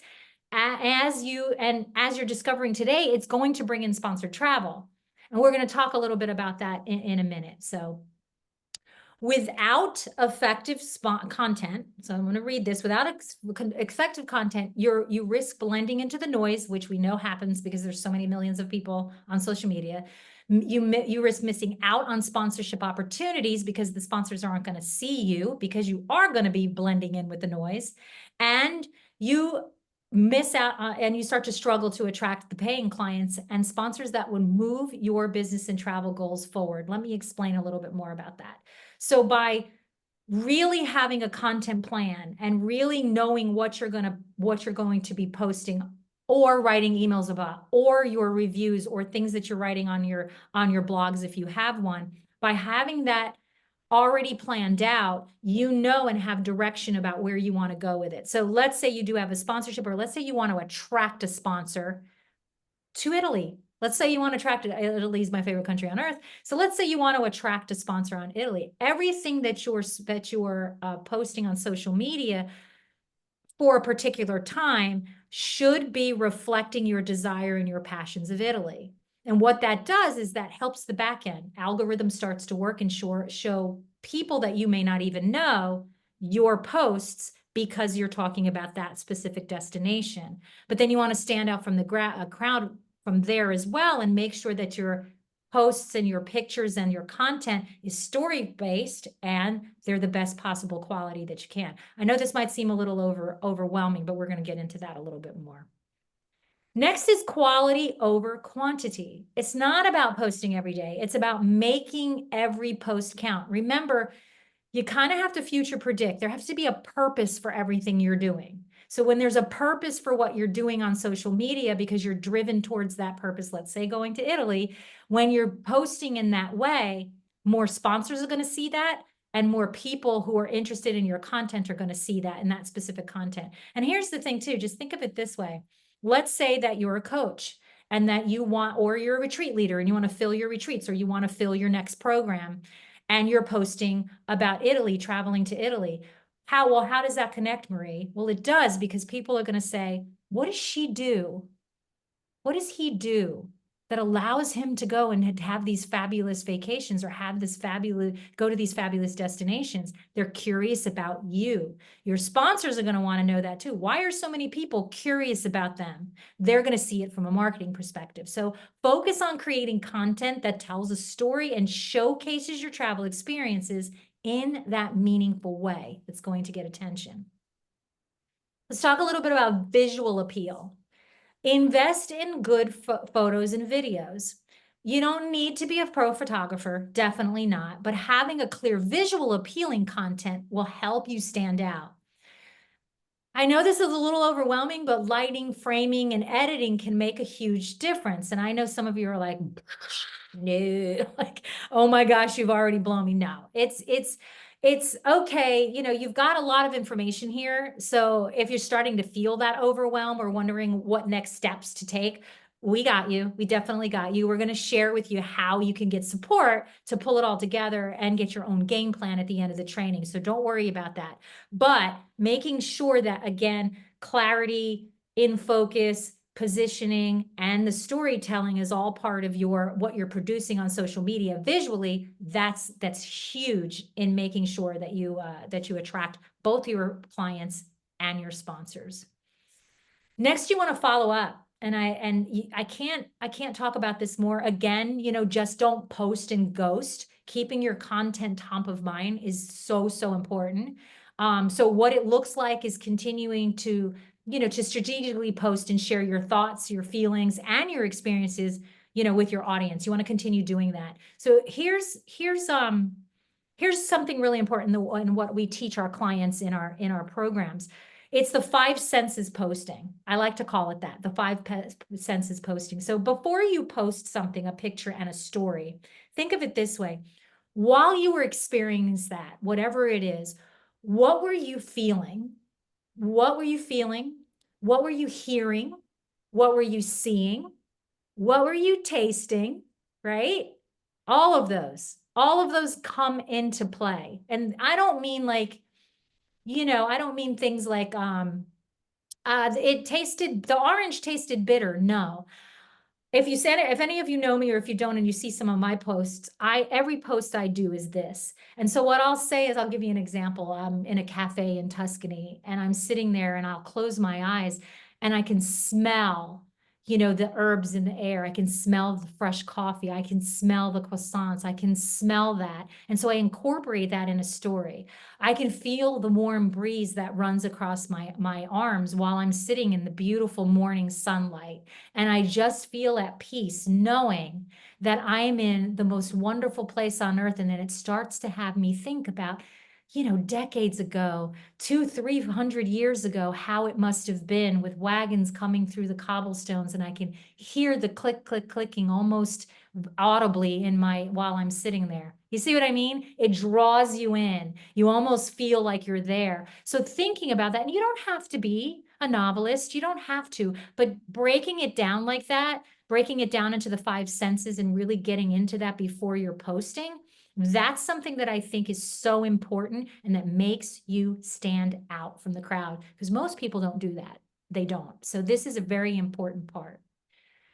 As you're discovering today, it's going to bring in sponsored travel. And we're going to talk a little bit about that in a minute. So without effective content, so I'm going to read this, without effective content, you risk blending into the noise, which we know happens because there's so many millions of people on social media. You risk missing out on sponsorship opportunities because the sponsors aren't going to see you because you are going to be blending in with the noise. And you miss out and you start to struggle to attract the paying clients and sponsors that would move your business and travel goals forward. Let me explain a little bit more about that. So by really having a content plan and really knowing what you're going to be posting or writing emails about, or your reviews or things that you're writing on your blogs if you have one, by having that already planned out, you know, and have direction about where you want to go with it. So let's say you do have a sponsorship, or let's say you want to attract a sponsor to Italy. Let's say you want to attract it. Italy is my favorite country on earth. So let's say you want to attract a sponsor on Italy. Everything that you're posting on social media for a particular time should be reflecting your desire and your passions of Italy. And what that does is that helps the back end. Algorithm starts to work and show people that you may not even know your posts because you're talking about that specific destination. But then you want to stand out from the crowd from there as well and make sure that your posts and your pictures and your content is story-based and they're the best possible quality that you can. I know this might seem a little overwhelming, but we're going to get into that a little bit more. Next is quality over quantity. It's not about posting every day. It's about making every post count. Remember, you kind of have to future predict. There has to be a purpose for everything you're doing. So when there's a purpose for what you're doing on social media, because you're driven towards that purpose, let's say going to Italy, when you're posting in that way, more sponsors are going to see that, and more people who are interested in your content are going to see that in that specific content. And here's the thing too, just think of it this way. Let's say that you're a coach and that you want, or you're a retreat leader and you want to fill your retreats, or you want to fill your next program, and you're posting about Italy, traveling to Italy. How does that connect, Marie? Well, it does, because people are going to say, what does she do? What does he do that allows him to go and have these fabulous vacations, or go to these fabulous destinations? They're curious about you. Your sponsors are going to want to know that too. Why are so many people curious about them? They're going to see it from a marketing perspective. So focus on creating content that tells a story and showcases your travel experiences in that meaningful way that's going to get attention. Let's talk a little bit about visual appeal. Invest in good photos and videos. You don't need to be a pro photographer, definitely not, but having a clear visual appealing content will help you stand out. I know this is a little overwhelming, but lighting, framing, and editing can make a huge difference. And I know some of you are like, no, like, oh my gosh, you've already blown me. No, it's okay. You know, you've got a lot of information here. So if you're starting to feel that overwhelm or wondering what next steps to take, we got you. We definitely got you. We're going to share with you how you can get support to pull it all together and get your own game plan at the end of the training. So don't worry about that. But making sure that, again, clarity, in focus, positioning, and the storytelling is all part of what you're producing on social media visually. That's huge in making sure that you attract both your clients and your sponsors. Next, you want to follow up. And I can't talk about this more. Again, you know, just don't post and ghost. Keeping your content top of mind is so important. So what it looks like is continuing to, you know, to strategically post and share your thoughts, your feelings, and your experiences, you know, with your audience. You want to continue doing that. So here's something really important in what we teach our clients in our programs. It's the 5 senses posting. I like to call it that, the 5 senses posting. So before you post something, a picture and a story, think of it this way. While you were experiencing that, whatever it is, What were you feeling? What were you feeling? What were you hearing? What were you seeing? What were you tasting? Right? All of those come into play. And I don't mean like, I don't mean things like, the orange tasted bitter. No. If you said it, if any of you know me or if you don't and you see some of my posts, every post I do is this. And so what I'll say is I'll give you an example. I'm in a cafe in Tuscany and I'm sitting there and I'll close my eyes and I can smell, the herbs in the air. I can smell the fresh coffee. I can smell the croissants. I can smell that. And so I incorporate that in a story. I can feel the warm breeze that runs across my arms while I'm sitting in the beautiful morning sunlight. And I just feel at peace knowing that I'm in the most wonderful place on earth. And then it starts to have me think about, decades ago, 300 years ago, how it must have been with wagons coming through the cobblestones. And I can hear the click, click, clicking almost audibly while I'm sitting there. You see what I mean? It draws you in. You almost feel like you're there. So thinking about that, and you don't have to be a novelist, you don't have to, but breaking it down like that, breaking it down into the 5 senses and really getting into that before you're posting, that's something that I think is so important and that makes you stand out from the crowd because most people don't do that. They don't. So this is a very important part.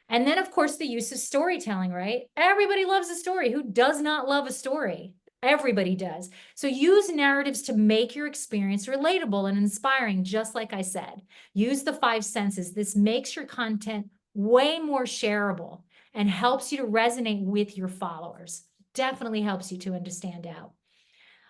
And then, of course, the use of storytelling, right? Everybody loves a story. Who does not love a story? Everybody does. So use narratives to make your experience relatable and inspiring, just like I said. Use the 5 senses. This makes your content way more shareable and helps you to resonate with your followers. Definitely helps you to stand out.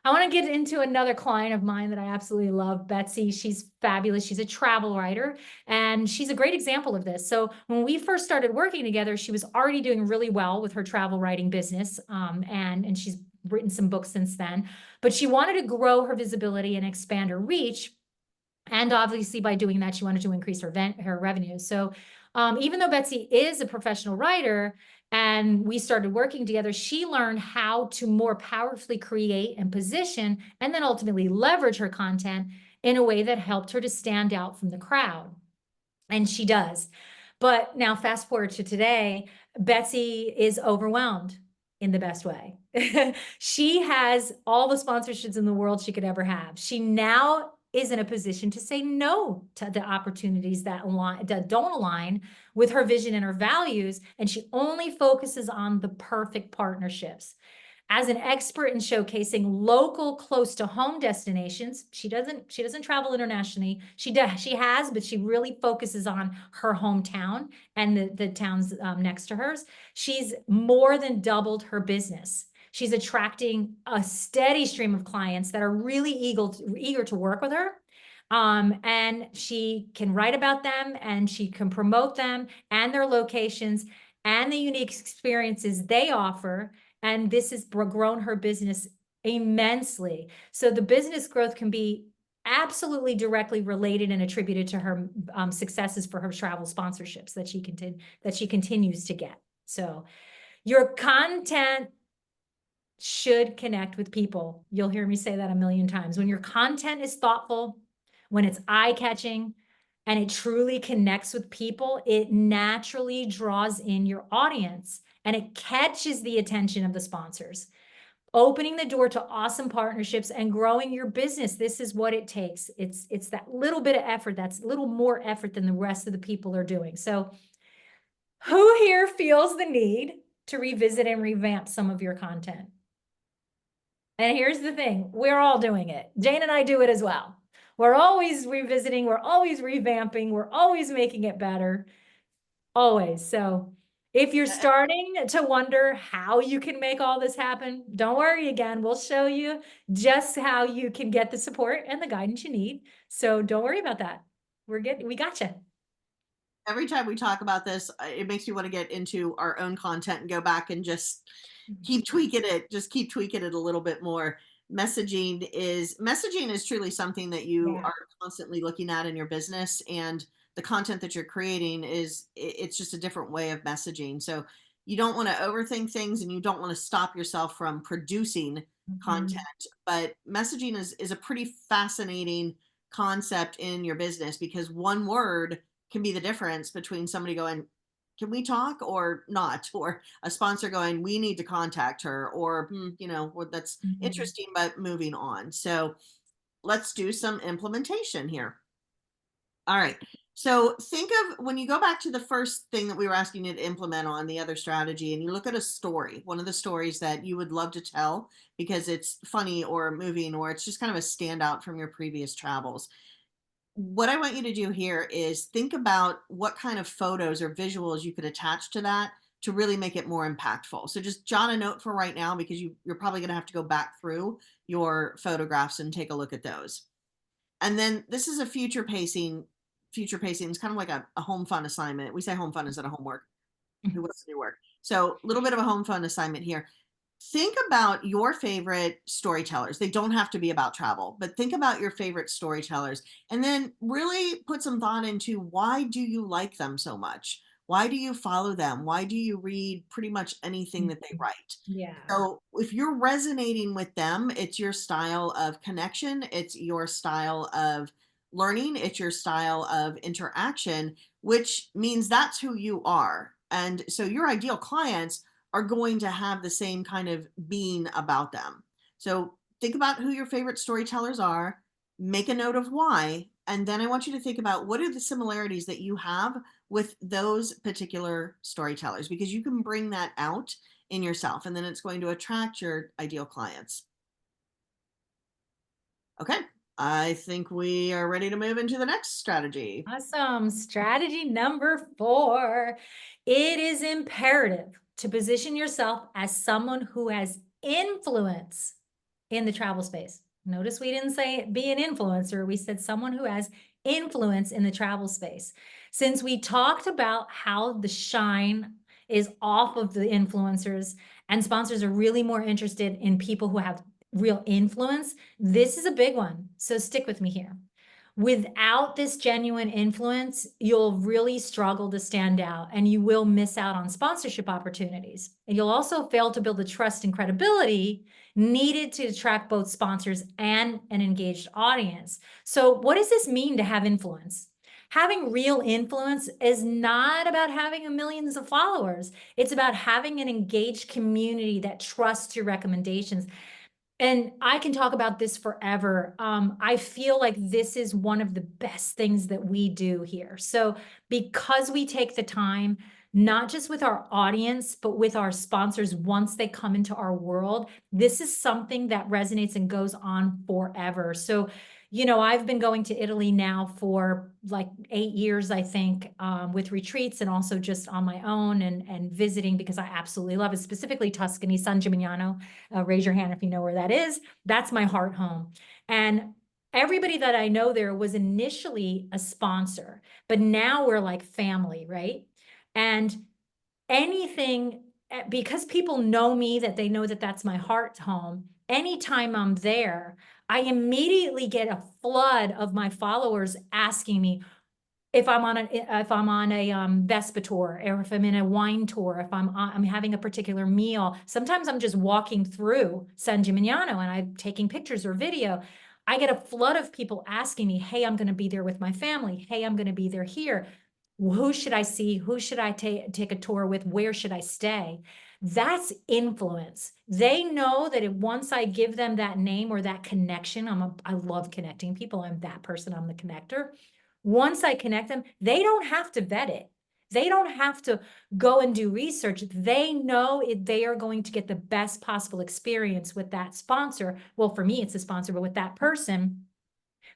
I want to get into another client of mine that I absolutely love, Betsy. She's fabulous. She's a travel writer, and she's a great example of this. So when we first started working together, she was already doing really well with her travel writing business, and she's written some books since then. But she wanted to grow her visibility and expand her reach. And obviously, by doing that, she wanted to increase her revenue. So even though Betsy is a professional writer, and we started working together, she learned how to more powerfully create and position, and then ultimately leverage her content in a way that helped her to stand out from the crowd. And she does. But now fast forward to today, Betsy is overwhelmed in the best way. She has all the sponsorships in the world she could ever have. She now is in a position to say no to the opportunities that don't align with her vision and her values, and she only focuses on the perfect partnerships. As an expert in showcasing local, close to home destinations, she doesn't travel internationally. She has, but she really focuses on her hometown and the towns next to hers. She's more than doubled her business. She's attracting a steady stream of clients that are really eager to work with her. And she can write about them and she can promote them and their locations and the unique experiences they offer. And this has grown her business immensely. So the business growth can be absolutely directly related and attributed to her successes for her travel sponsorships that she continues to get. So your content should connect with people. You'll hear me say that a million times. When your content is thoughtful, when it's eye-catching, and it truly connects with people, it naturally draws in your audience and it catches the attention of the sponsors, opening the door to awesome partnerships and growing your business. This is what it takes. It's that little bit of effort. That's a little more effort than the rest of the people are doing. So who here feels the need to revisit and revamp some of your content? And here's the thing, we're all doing it. Jane and I do it as well. We're always revisiting, we're always revamping, we're always making it better, always. So if you're starting to wonder how you can make all this happen, don't worry again, we'll show you just how you can get the support and the guidance you need. So don't worry about that. We got you. Every time we talk about this, it makes me want to get into our own content and go back and just keep tweaking it a little bit more. Messaging is truly something that you are constantly looking at in your business, and the content that you're creating it's just a different way of messaging. So you don't want to overthink things and you don't want to stop yourself from producing content. Mhm. But messaging is a pretty fascinating concept in your business because one word can be the difference between somebody going, can we talk or not? Or a sponsor going, we need to contact her, or, well, that's Mhm. interesting, but moving on. So let's do some implementation here. All right. So think of when you go back to the first thing that we were asking you to implement on the other strategy, and you look at a story, one of the stories that you would love to tell because it's funny or moving, or it's just kind of a standout from your previous travels. What I want you to do here is think about what kind of photos or visuals you could attach to that to really make it more impactful. So just jot a note for right now because you're probably going to have to go back through your photographs and take a look at those. And then this is a future pacing is kind of like a home fun assignment. We say home fun instead of homework. Who wants to do work? So a little bit of a home fun assignment here. Think about your favorite storytellers. They don't have to be about travel, but think about your favorite storytellers and then really put some thought into why do you like them so much? Why do you follow them? Why do you read pretty much anything that they Mhm. write? Yeah. So if you're resonating with them, it's your style of connection, it's your style of learning, it's your style of interaction, which means that's who you are. And so your ideal clients are going to have the same kind of being about them. So think about who your favorite storytellers are, make a note of why, and then I want you to think about what are the similarities that you have with those particular storytellers because you can bring that out in yourself and then it's going to attract your ideal clients. Okay, I think we are ready to move into the next strategy. Awesome. Strategy number 4. It is imperative to position yourself as someone who has influence in the travel space. Notice we didn't say be an influencer. We said someone who has influence in the travel space. Since we talked about how the shine is off of the influencers and sponsors are really more interested in people who have real influence, this is a big one. So stick with me here. Without this genuine influence, you'll really struggle to stand out and you will miss out on sponsorship opportunities. And you'll also fail to build the trust and credibility needed to attract both sponsors and an engaged audience. So, what does this mean to have influence? Having real influence is not about having millions of followers. It's about having an engaged community that trusts your recommendations. And I can talk about this forever. I feel like this is one of the best things that we do here. So, because we take the time, not just with our audience, but with our sponsors once they come into our world, this is something that resonates and goes on forever. So, I've been going to Italy now for like 8 years, I think, with retreats and also just on my own and visiting because I absolutely love it, specifically Tuscany, San Gimignano. Raise your hand if you know where that is. That's my heart home. And everybody that I know there was initially a sponsor, but now we're like family, right? And anything, because people know me, that they know that that's my heart home. Anytime I'm there, I immediately get a flood of my followers asking me, if I'm on a Vespa tour, or if I'm in a wine tour, if I'm having a particular meal. Sometimes I'm just walking through San Gimignano and I'm taking pictures or video. I get a flood of people asking me, "Hey, I'm going to be there with my family. Hey, I'm going to be there here. Who should I see? Who should I take a tour with? Where should I stay?" That's influence. They know that once I give them that name or that connection, I love connecting people. I'm that person. I'm the connector. Once I connect them, they don't have to vet it. They don't have to go and do research. They know they are going to get the best possible experience with that sponsor. Well, for me, it's a sponsor, but with that person,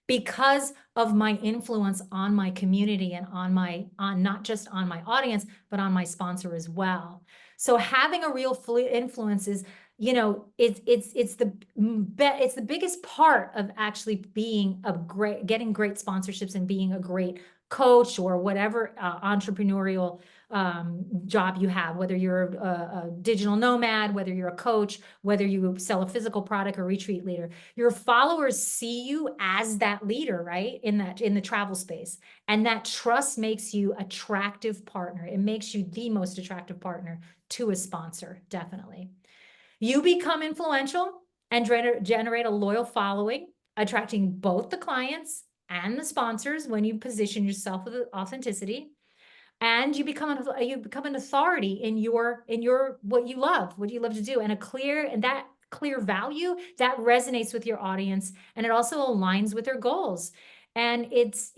because of my influence on my community and on not just on my audience, but on my sponsor as well. So having a real influence is, it's the biggest part of actually being getting great sponsorships and being a great coach or whatever entrepreneurial job you have, whether you're a digital nomad, whether you're a coach, whether you sell a physical product or retreat leader. Your followers see you as that leader, right? In the travel space. And that trust makes you attractive partner. It makes you the most attractive partner to a sponsor, definitely. You become influential and generate a loyal following, attracting both the clients and the sponsors when you position yourself with authenticity. And you become an authority in your what you love to do, and that clear value that resonates with your audience, and it also aligns with their goals. And it's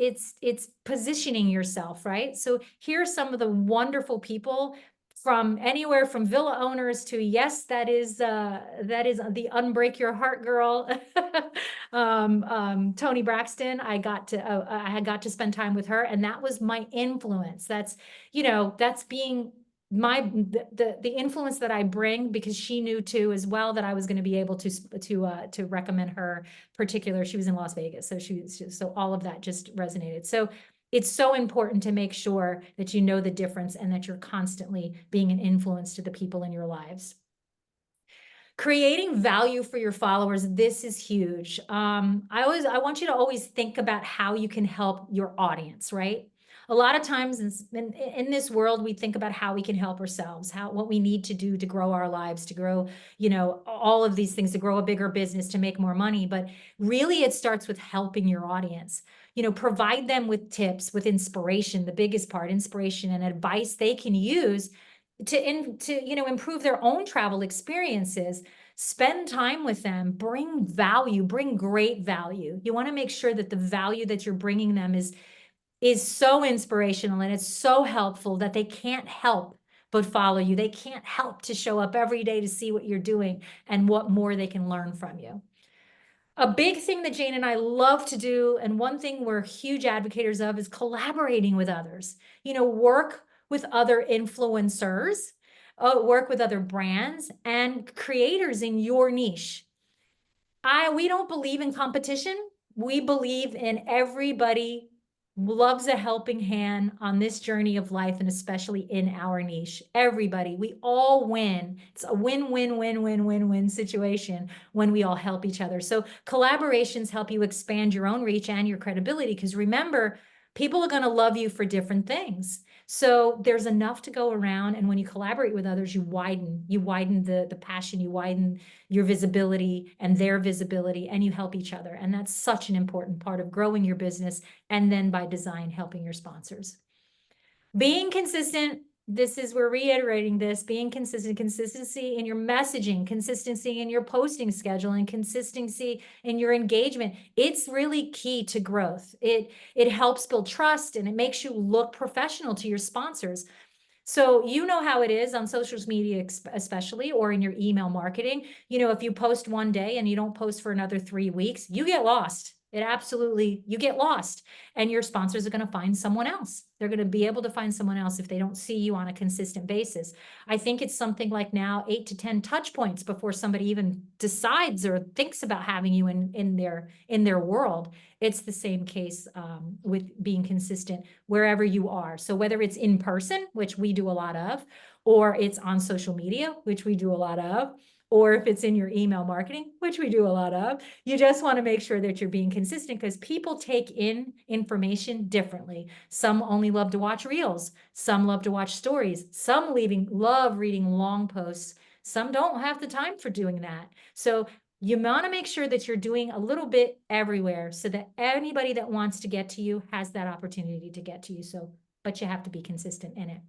positioning yourself, right? So here are some of the wonderful people, from anywhere from villa owners to, yes, that is the Unbreak Your Heart girl, Toni Braxton. I had got to spend time with her, and that was my influence. That's being the influence that I bring, because she knew too as well that I was going to be able to recommend her. Particular, she was in Las Vegas, so so all of that just resonated. So it's so important to make sure that you know the difference and that you're constantly being an influence to the people in your lives. Creating value for your followers, this is huge. I want you to always think about how you can help your audience, right? A lot of times in this world, we think about how we can help ourselves, what we need to do to grow our lives, to grow, all of these things, to grow a bigger business, to make more money. But really, it starts with helping your audience. Provide them with tips, with inspiration, the biggest part, inspiration and advice they can use to improve their own travel experiences. Spend time with them, bring value, bring great value. You want to make sure that the value that you're bringing them is so inspirational and it's so helpful that they can't help but follow you. They can't help to show up every day to see what you're doing and what more they can learn from you. A big thing that Jane and I love to do, and one thing we're huge advocates of, is collaborating with others. Work with other influencers, work with other brands and creators in your niche. We don't believe in competition. We believe in everybody loves a helping hand on this journey of life, and especially in our niche. Everybody, we all win. It's a win-win-win-win-win-win situation when we all help each other. So collaborations help you expand your own reach and your credibility, because remember, people are going to love you for different things. So there's enough to go around. And when you collaborate with others, you widen the passion, you widen your visibility and their visibility, and you help each other. And that's such an important part of growing your business, and then by design, helping your sponsors. Being consistent. We're reiterating this, being consistent, consistency in your messaging, consistency in your posting schedule, and consistency in your engagement. It's really key to growth. It helps build trust, and it makes you look professional to your sponsors. So you know how it is on social media, especially, or in your email marketing. If you post one day and you don't post for another 3 weeks, you get lost. You get lost, and your sponsors are going to find someone else. They're going to be able to find someone else if they don't see you on a consistent basis. I think it's something like now 8 to 10 touch points before somebody even decides or thinks about having you in their world. It's the same case with being consistent wherever you are. So whether it's in person, which we do a lot of, or it's on social media, which we do a lot of, or if it's in your email marketing, which we do a lot of, you just want to make sure that you're being consistent, because people take in information differently. Some only love to watch reels. Some love to watch stories. Some love reading long posts. Some don't have the time for doing that. So you want to make sure that you're doing a little bit everywhere, so that anybody that wants to get to you has that opportunity to get to you. But you have to be consistent in it.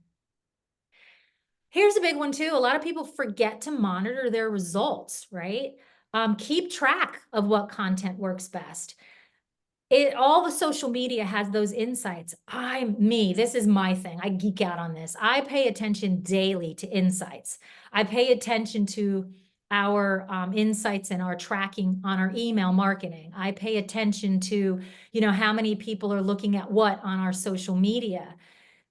Here's a big one too. A lot of people forget to monitor their results, right? Keep track of what content works best. All the social media has those insights. This is my thing. I geek out on this. I pay attention daily to insights. I pay attention to our insights and our tracking on our email marketing. I pay attention to, how many people are looking at what on our social media.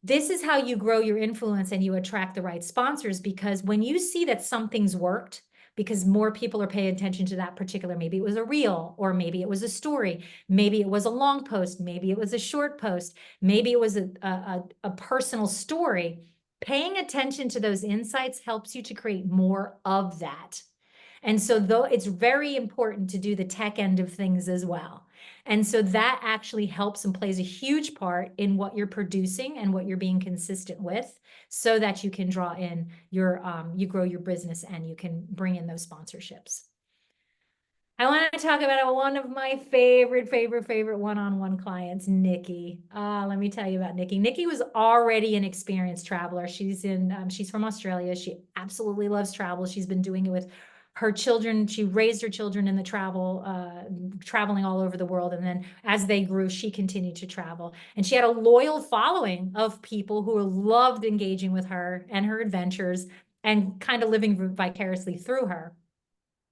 This is how you grow your influence and you attract the right sponsors, because when you see that something's worked, because more people are paying attention to that particular, maybe it was a reel, or maybe it was a story, maybe it was a long post, maybe it was a short post, maybe it was a personal story. Paying attention to those insights helps you to create more of that. And so though it's very important to do the tech end of things as well. And so that actually helps and plays a huge part in what you're producing and what you're being consistent with so that you can draw in your, you grow your business and you can bring in those sponsorships. I want to talk about one of my favorite one-on-one clients, Nikki. Let me tell you about Nikki. Nikki was already an experienced traveler. She's from Australia. She absolutely loves travel. She's been doing it with her children. She raised her children in the traveling all over the world. And then as they grew, she continued to travel. And she had a loyal following of people who loved engaging with her and her adventures and kind of living vicariously through her.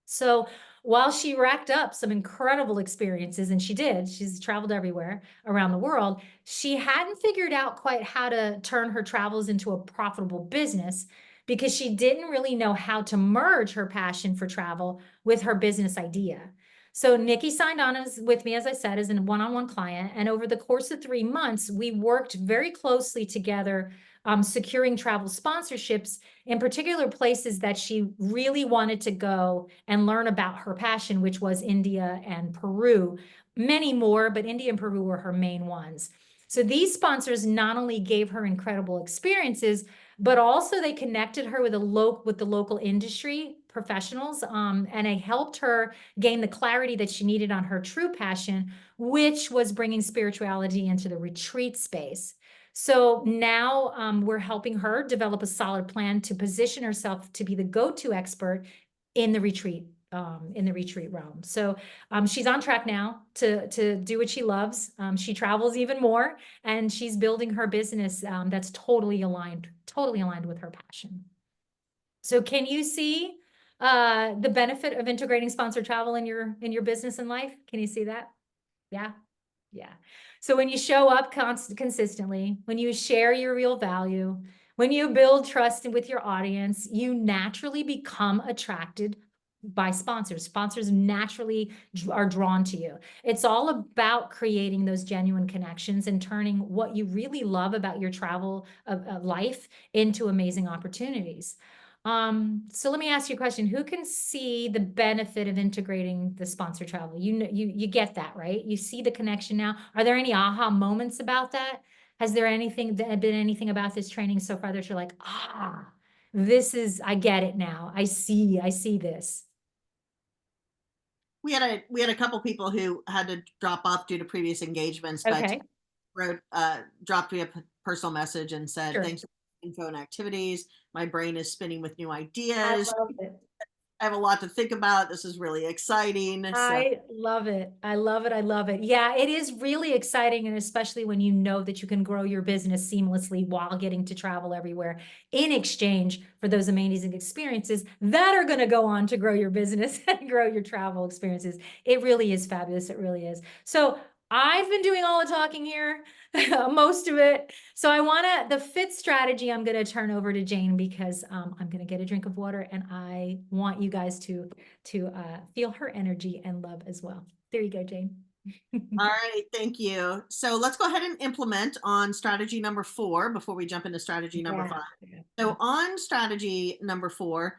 So while she racked up some incredible experiences, and she's traveled everywhere around the world, she hadn't figured out quite how to turn her travels into a profitable business because she didn't really know how to merge her passion for travel with her business idea. So Nikki signed on with me, as I said, as a one-on-one client. And over the course of 3 months, we worked very closely together, securing travel sponsorships in particular places that she really wanted to go and learn about her passion, which was India and Peru. Many more, but India and Peru were her main ones. So these sponsors not only gave her incredible experiences, but also they connected her with the local industry professionals, and it helped her gain the clarity that she needed on her true passion, which was bringing spirituality into the retreat space. So now we're helping her develop a solid plan to position herself to be the go-to expert in the retreat realm. So she's on track now to do what she loves. She travels even more, and she's building her business that's totally aligned with her passion. So can you see the benefit of integrating sponsored travel in your business and life? Can you see that? Yeah. Yeah. So when you show up consistently, when you share your real value, when you build trust with your audience, you naturally become attracted by sponsors. Sponsors naturally are drawn to you. It's all about creating those genuine connections and turning what you really love about your travel life into amazing opportunities. So let me ask you a question. Who can see the benefit of integrating the sponsored travel? You get that, right? You see the connection now. Are there any aha moments about that? Has there been anything about this training so far that you're like, I get it now. I see this. We had a couple people who had to drop off due to previous engagements, but dropped me a personal message and said, Sure. thanks for info and activities. My brain is spinning with new I ideas. love it. I have a lot to think about. This is really exciting. I love it. I love it. I love it. Yeah, it is really exciting. And especially when you know that you can grow your business seamlessly while getting to travel everywhere in exchange for those amazing experiences that are going to go on to grow your business and grow your travel experiences. It really is fabulous. It really is. So I've been doing all the talking here, most of it. So the fifth strategy, I'm going to turn over to Jane because I'm going to get a drink of water and I want you guys to feel her energy and love as well. There you go, Jane. All right, thank you. So let's go ahead and implement on strategy number 4 before we jump into strategy number 5. So on strategy number 4,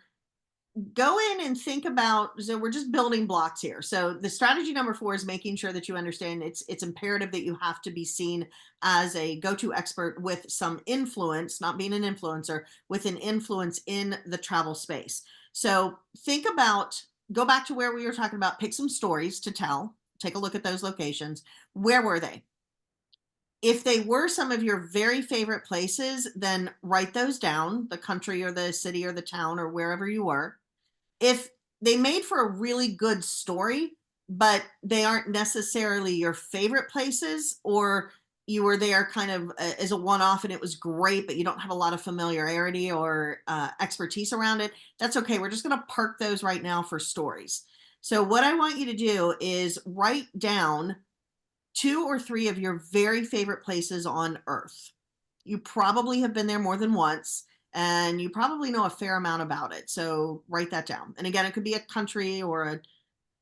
go in and think about, so we're just building blocks here. So the strategy number 4 is making sure that you understand it's imperative that you have to be seen as a go-to expert with some influence, not being an influencer, with an influence in the travel space. So go back to where we were talking about, pick some stories to tell, take a look at those locations. Where were they? If they were some of your very favorite places, then write those down, the country or the city or the town or wherever you were. If they made for a really good story, but they aren't necessarily your favorite places, or you were there kind of as a one-off and it was great, but you don't have a lot of familiarity or expertise around it, that's okay. We're just going to park those right now for stories. So what I want you to do is write down 2 or 3 of your very favorite places on Earth. You probably have been there more than once, and you probably know a fair amount about it. So write that down. And again, it could be a country or a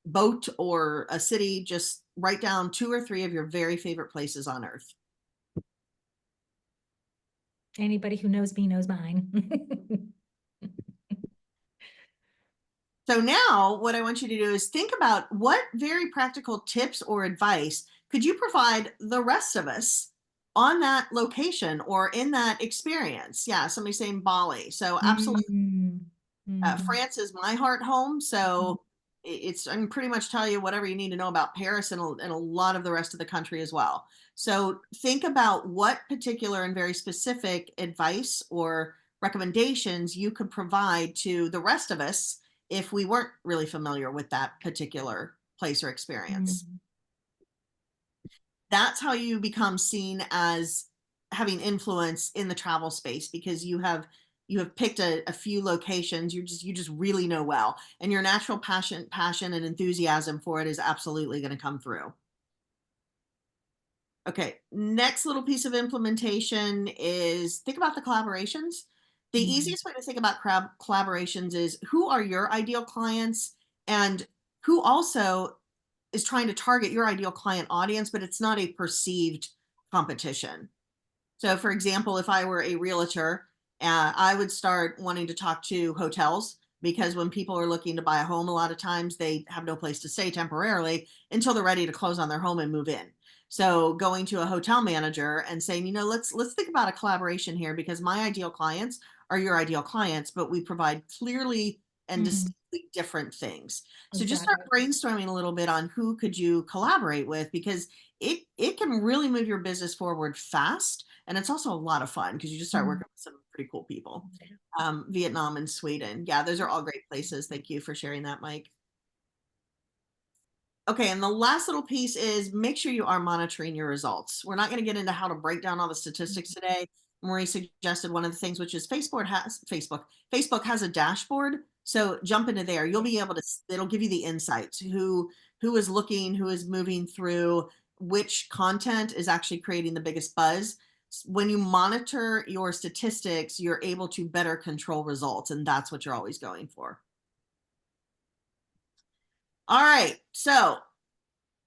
boat or a city. Just write down 2 or 3 of your very favorite places on Earth. Anybody who knows me knows mine. So now what I want you to do is think about what very practical tips or advice could you provide the rest of us on that location or in that experience? Yeah, somebody saying Bali. So absolutely. Mm, mhm, France is my heart home, so it's I can pretty much tell you whatever you need to know about Paris and a lot of the rest of the country as well. So think about what particular and very specific advice or recommendations you could provide to the rest of us if we weren't really familiar with that particular place or experience. mhm, That's how you become seen as having influence in the travel space because you have picked a few locations you just really know well, and your natural passion and enthusiasm for it is absolutely going to come through. Okay, next little piece of implementation is think about the collaborations. The mhm, easiest way to think about collaborations is who are your ideal clients and who also is trying to target your ideal client audience, but it's not a perceived competition. So, for example, if I were a realtor, I would start wanting to talk to hotels because when people are looking to buy a home, a lot of times they have no place to stay temporarily until they're ready to close on their home and move in. So, going to a hotel manager and saying, let's think about a collaboration here because my ideal clients are your ideal clients, but we provide clearly and mhm. distinctly different things. So just start Exactly. brainstorming a little bit on who could you collaborate with because it can really move your business forward fast, and it's also a lot of fun because you just start Mm. working with some pretty cool people. Vietnam and Sweden. Yeah, those are all great places. Thank you for sharing that, Mike. Okay, and the last little piece is make sure you are monitoring your results. We're not going to get into how to break down all the statistics today. Marie suggested one of the things, which is Facebook has a dashboard. So jump into there. You'll be able to, it'll give you the insights, who is looking, who is moving through, which content is actually creating the biggest buzz. When you monitor your statistics, you're able to better control results, and that's what you're always going for. All right. So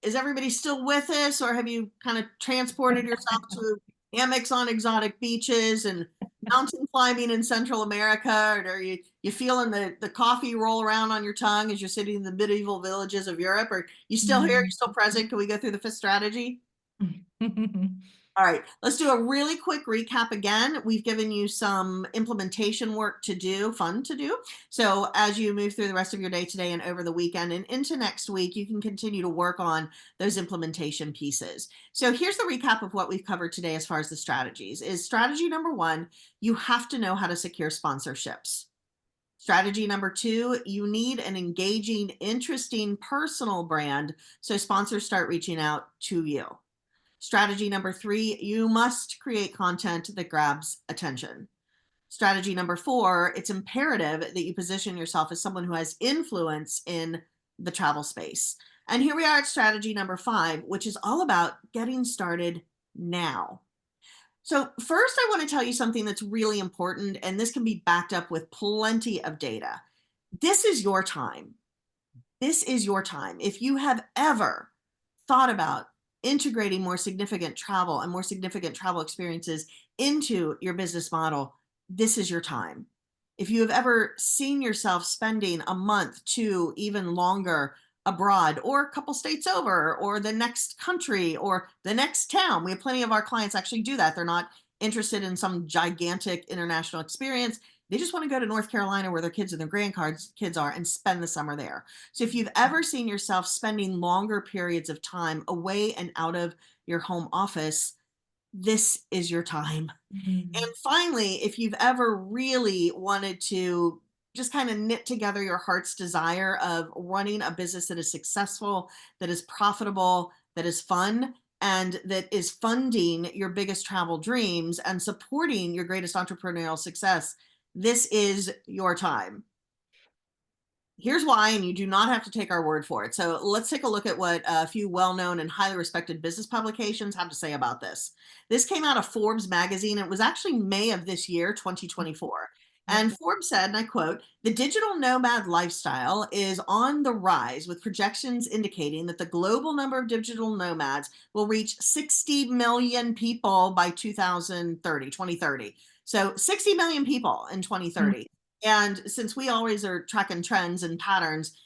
is everybody still with us, or have you kind of transported yourself to hammocks on exotic beaches and mountain climbing in Central America? Or are you feeling the coffee roll around on your tongue as you're sitting in the medieval villages of Europe? Or you still here? You still present? Can we go through the fifth strategy? All right, let's do a really quick recap again. We've given you some implementation work to do, fun to do. So as you move through the rest of your day today and over the weekend and into next week, you can continue to work on those implementation pieces. So here's the recap of what we've covered today as far as the strategies. Is strategy number one, you have to know how to secure sponsorships. Strategy number two, you need an engaging, interesting personal brand so sponsors start reaching out to you. Strategy number three, you must create content that grabs attention. Strategy number four, it's imperative that you position yourself as someone who has influence in the travel space. And here we are at strategy number five, which is all about getting started now. So, first, I want to tell you something that's really important, and this can be backed up with plenty of data. This is your time. This is your time. If you have ever thought about integrating more significant travel and more significant travel experiences into your business model, this is your time. If you have ever seen yourself spending a month, two, even longer abroad, or a couple states over, or the next country, or the next town, we have plenty of our clients actually do that. They're not interested in some gigantic international experience. They just want to go to North Carolina where their kids and their grandkids are and spend the summer there. So if you've ever seen yourself spending longer periods of time away and out of your home office, this is your time. And Mhm. finally, if you've ever really wanted to just kind of knit together your heart's desire of running a business that is successful, that is profitable, that is fun, and that is funding your biggest travel dreams and supporting your greatest entrepreneurial success, this is your time. Here's why, and you do not have to take our word for it. So let's take a look at what a few well-known and highly respected business publications have to say about this. This came out of Forbes magazine. It was actually May of this year, 2024. Yep. And Forbes said, and I quote, the digital nomad lifestyle is on the rise with projections indicating that the global number of digital nomads will reach 60 million people by 2030. So 60 million people in 2030. And since we always are tracking trends and patterns,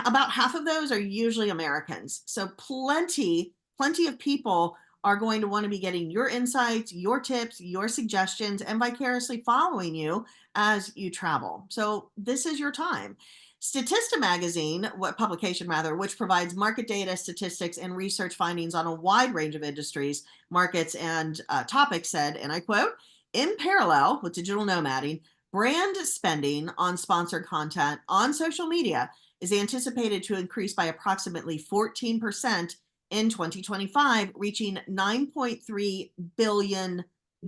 about half of those are usually Americans. So plenty of people are going to want to be getting your insights, your tips, your suggestions, and vicariously following you as you travel. So this is your time. Statista magazine, what publication rather, which provides market data, statistics, and research findings on a wide range of industries, markets, and topics, said, and I quote, in parallel with digital nomading, brand spending on sponsored content on social media is anticipated to increase by approximately 14% in 2025, reaching $9.3 billion.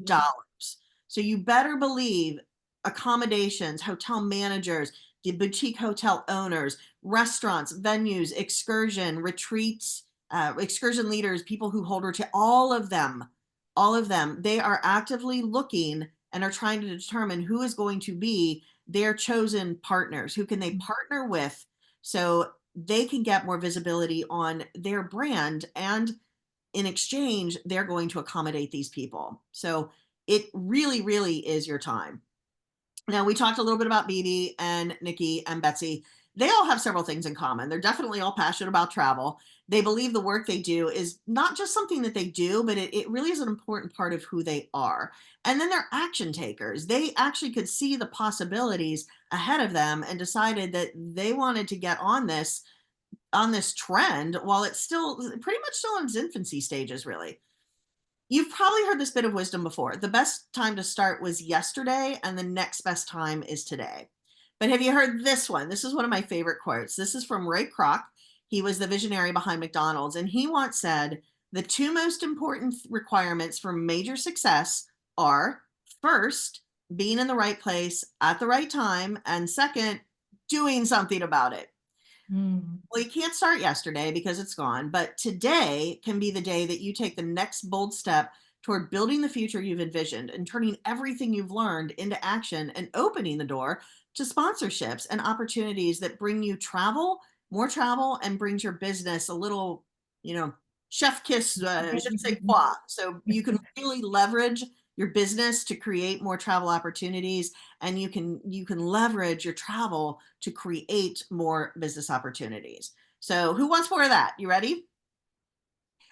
So you better believe accommodations, hotel managers, the boutique hotel owners, restaurants, venues, excursion, retreats, excursion leaders, people who hold retreat, all of them, they are actively looking and are trying to determine who is going to be their chosen partners, who can they partner with so they can get more visibility on their brand, and in exchange they're going to accommodate these people. So it really, really is your time. Now, we talked a little bit about BB and Nikki and Betsy. They all have several things in common. They're definitely all passionate about travel. They believe the work they do is not just something that they do, but it really is an important part of who they are. And then they're action takers. They actually could see the possibilities ahead of them and decided that they wanted to get on this trend while it's still pretty much still in its infancy stages, really. You've probably heard this bit of wisdom before. The best time to start was yesterday, and the next best time is today. But have you heard this one? This is one of my favorite quotes. This is from Ray Kroc. He was the visionary behind McDonald's, and he once said, the two most important requirements for major success are, first, being in the right place at the right time, and second, doing something about it. Well, you can't start yesterday because it's gone, but today can be the day that you take the next bold step toward building the future you've envisioned and turning everything you've learned into action and opening the door to sponsorships and opportunities that bring you more travel, and brings your business a little, chef kiss, je ne sais quoi. So you can really leverage your business to create more travel opportunities, and you can leverage your travel to create more business opportunities. So who wants more of that? You ready?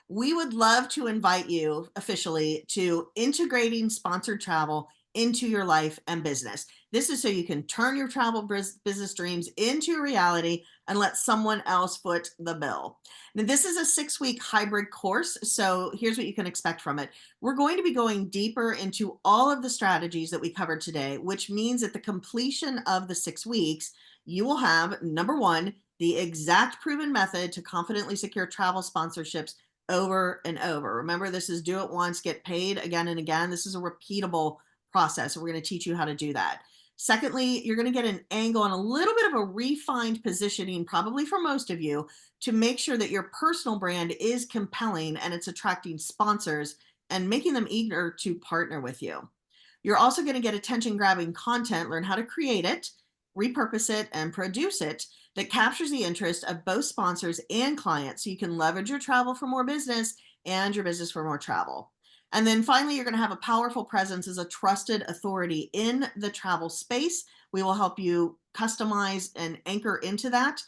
We would love to invite you officially to integrating sponsored travel into your life and business. This is so you can turn your travel business dreams into reality and let someone else foot the bill. Now, this is a 6-week hybrid course. So here's what you can expect from it. We're going to be going deeper into all of the strategies that we covered today, which means at the completion of the 6 weeks, you will have, number one, the exact proven method to confidently secure travel sponsorships over and over. Remember, this is do it once, get paid again and again. This is a repeatable process. We're going to teach you how to do that. Secondly, you're going to get an angle and a little bit of a refined positioning, probably for most of you, to make sure that your personal brand is compelling and it's attracting sponsors and making them eager to partner with you. You're also going to get attention-grabbing content, learn how to create it, repurpose it, and produce it that captures the interest of both sponsors and clients, so you can leverage your travel for more business and your business for more travel. And then finally, you're going to have a powerful presence as a trusted authority in the travel space. We will help you customize and anchor into that,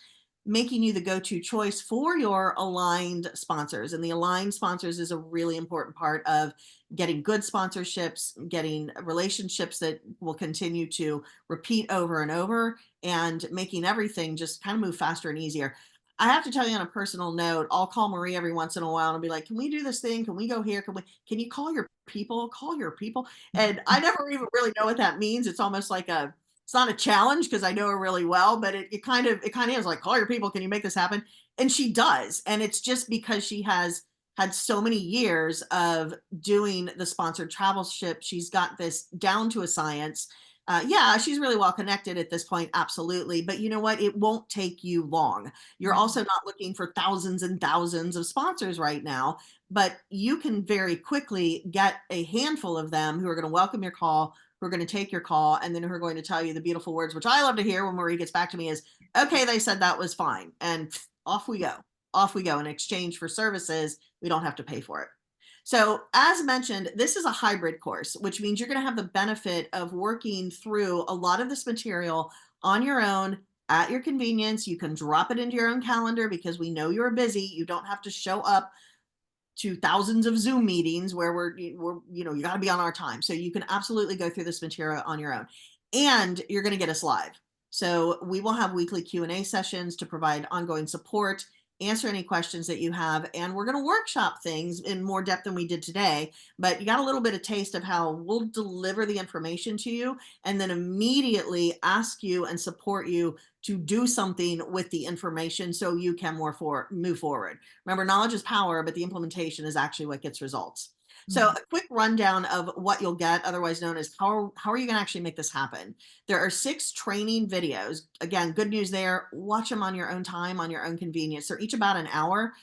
making you the go-to choice for your aligned sponsors. And the aligned sponsors is a really important part of getting good sponsorships, getting relationships that will continue to repeat over and over, and making everything just kind of move faster and easier. I have to tell you on a personal note, I'll call Marie every once in a while and be like, can we do this thing? Can we go here? Can you call your people? Call your people. And I never even really know what that means. It's almost like it's not a challenge because I know her really well, but it kind of is like, call your people. Can you make this happen? And she does. And it's just because she has had so many years of doing the sponsored travel ship. She's got this down to a science. Yeah, she's really well connected at this point, absolutely. But you know what? It won't take you long. You're also not looking for thousands and thousands of sponsors right now, but you can very quickly get a handful of them who are going to welcome your call, who are going to take your call, and then who are going to tell you the beautiful words, which I love to hear when Marie gets back to me, is, okay, they said that was fine. And off we go. Off we go. In exchange for services, we don't have to pay for it. So as mentioned, this is a hybrid course, which means you're going to have the benefit of working through a lot of this material on your own at your convenience. You can drop it into your own calendar because we know you're busy. You don't have to show up to thousands of Zoom meetings where you got to be on our time. So you can absolutely go through this material on your own, and you're going to get us live. So we will have weekly Q&A sessions to provide ongoing support, answer any questions that you have, and we're going to workshop things in more depth than we did today. But you got a little bit of taste of how we'll deliver the information to you and then immediately ask you and support you to do something with the information so you can move forward. Remember, knowledge is power, but the implementation is actually what gets results. So a quick rundown of what you'll get, otherwise known as how are you going to actually make this happen? There are 6 training videos. Again, good news there. Watch them on your own time, on your own convenience. They're each about an hour.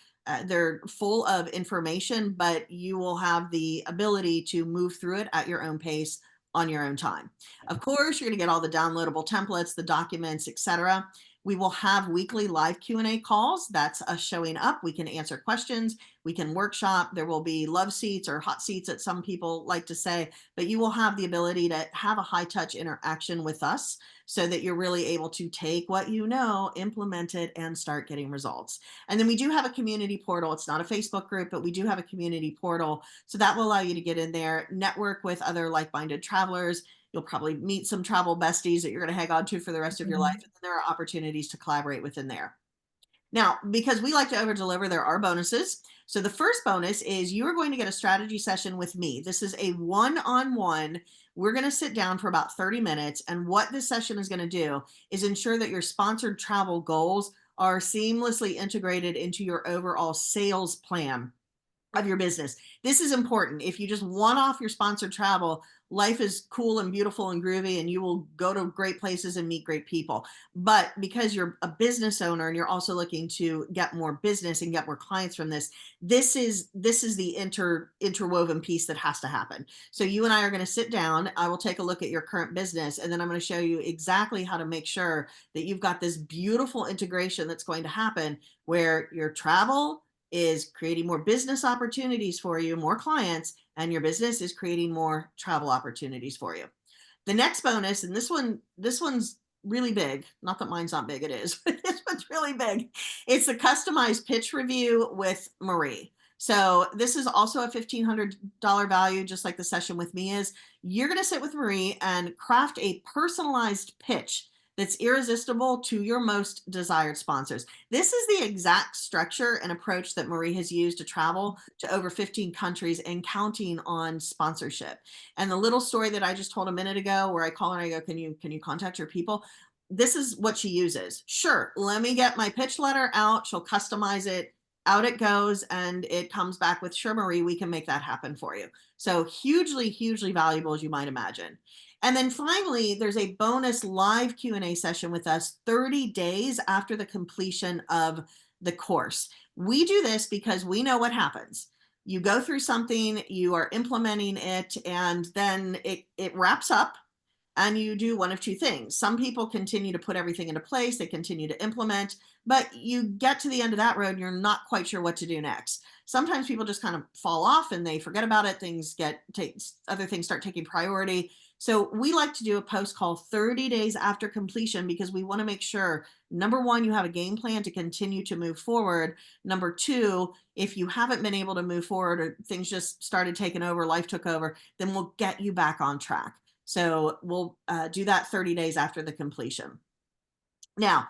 They're full of information, but you will have the ability to move through it at your own pace on your own time. Of course, you're going to get all the downloadable templates, the documents, etc. We will have weekly live Q&A calls. That's us showing up. We can answer questions. We can workshop. There will be love seats or hot seats that some people like to say, but you will have the ability to have a high touch interaction with us so that you're really able to take what you know, implement it, and start getting results. And then we do have a community portal. It's not a Facebook group, but we do have a community portal. So that will allow you to get in there, network with other like-minded travelers. You'll probably meet some travel besties that you're going to hang on to for the rest of your life. And then there are opportunities to collaborate within there. Now, because we like to over deliver, there are bonuses. So the first bonus is you are going to get a strategy session with me. This is a one-on-one. We're going to sit down for about 30 minutes. And what this session is going to do is ensure that your sponsored travel goals are seamlessly integrated into your overall sales plan of your business. This is important. If you just want off your sponsored travel, life is cool and beautiful and groovy, and you will go to great places and meet great people. But because you're a business owner and you're also looking to get more business and get more clients from this, this is the interwoven piece that has to happen. So you and I are going to sit down. I will take a look at your current business, and then I'm going to show you exactly how to make sure that you've got this beautiful integration that's going to happen where your travel is creating more business opportunities for you, more clients, and your business is creating more travel opportunities for you. The next bonus, and this one's really big. Not that mine's not big, it is, but this one's really big. It's a customized pitch review with Marie. So this is also a $1,500 value, just like the session with me is. You're going to sit with Marie and craft a personalized pitch that's irresistible to your most desired sponsors. This is the exact structure and approach that Marie has used to travel to over 15 countries and counting on sponsorship. And the little story that I just told a minute ago where I call her and I go, can you contact your people? This is what she uses. Sure, let me get my pitch letter out. She'll customize it. Out it goes, and it comes back with, sure, Marie, we can make that happen for you. So hugely, hugely valuable, as you might imagine. And then finally, there's a bonus live Q&A session with us 30 days after the completion of the course. We do this because we know what happens. You go through something, you are implementing it, and then it wraps up and you do one of two things. Some people continue to put everything into place, they continue to implement, but you get to the end of that road and you're not quite sure what to do next. Sometimes people just kind of fall off and they forget about it. Other things start taking priority. So we like to do a post call 30 days after completion because we want to make sure, number one, you have a game plan to continue to move forward. Number two, if you haven't been able to move forward or things just started taking over, life took over, then we'll get you back on track. So we'll do that 30 days after the completion. Now,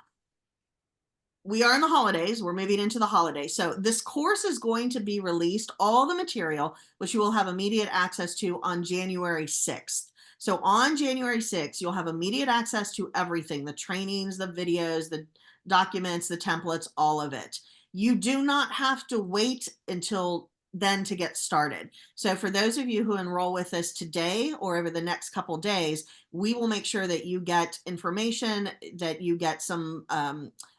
we are in the holidays. We're moving into the holidays. So this course is going to be released, all the material, which you will have immediate access to on January 6th. So on January 6th, you'll have immediate access to everything, the trainings, the videos, the documents, the templates, all of it. You do not have to wait until then to get started. So for those of you who enroll with us today or over the next couple days, we will make sure that you get information, that you get some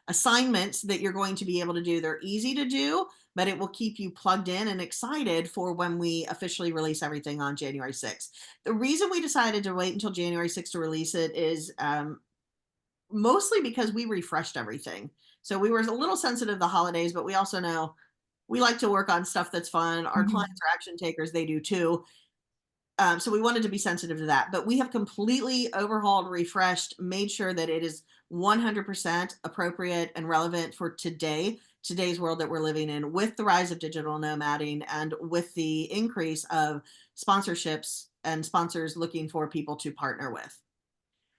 assignments that you're going to be able to do. They're easy to do, but it will keep you plugged in and excited for when we officially release everything on January 6th. The reason we decided to wait until January 6th to release it is mostly because we refreshed everything. So we were a little sensitive to the holidays, but we also know we like to work on stuff that's fun. Our Mhm. clients are action takers, they do too. So we wanted to be sensitive to that, but we have completely overhauled, refreshed, made sure that it is 100% appropriate and relevant for today's world that we're living in, with the rise of digital nomading and with the increase of sponsorships and sponsors looking for people to partner with.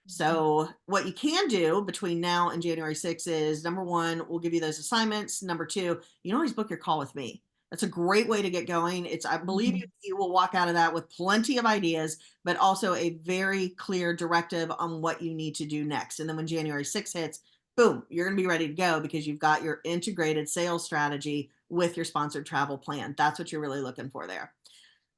So what you can do between now and January 6th is, number one, we'll give you those assignments. Number two, you can always book your call with me. That's a great way to get going. I believe you, Mhm. you will walk out of that with plenty of ideas, but also a very clear directive on what you need to do next. And then when January 6th hits, boom, you're going to be ready to go because you've got your integrated sales strategy with your sponsored travel plan. That's what you're really looking for there.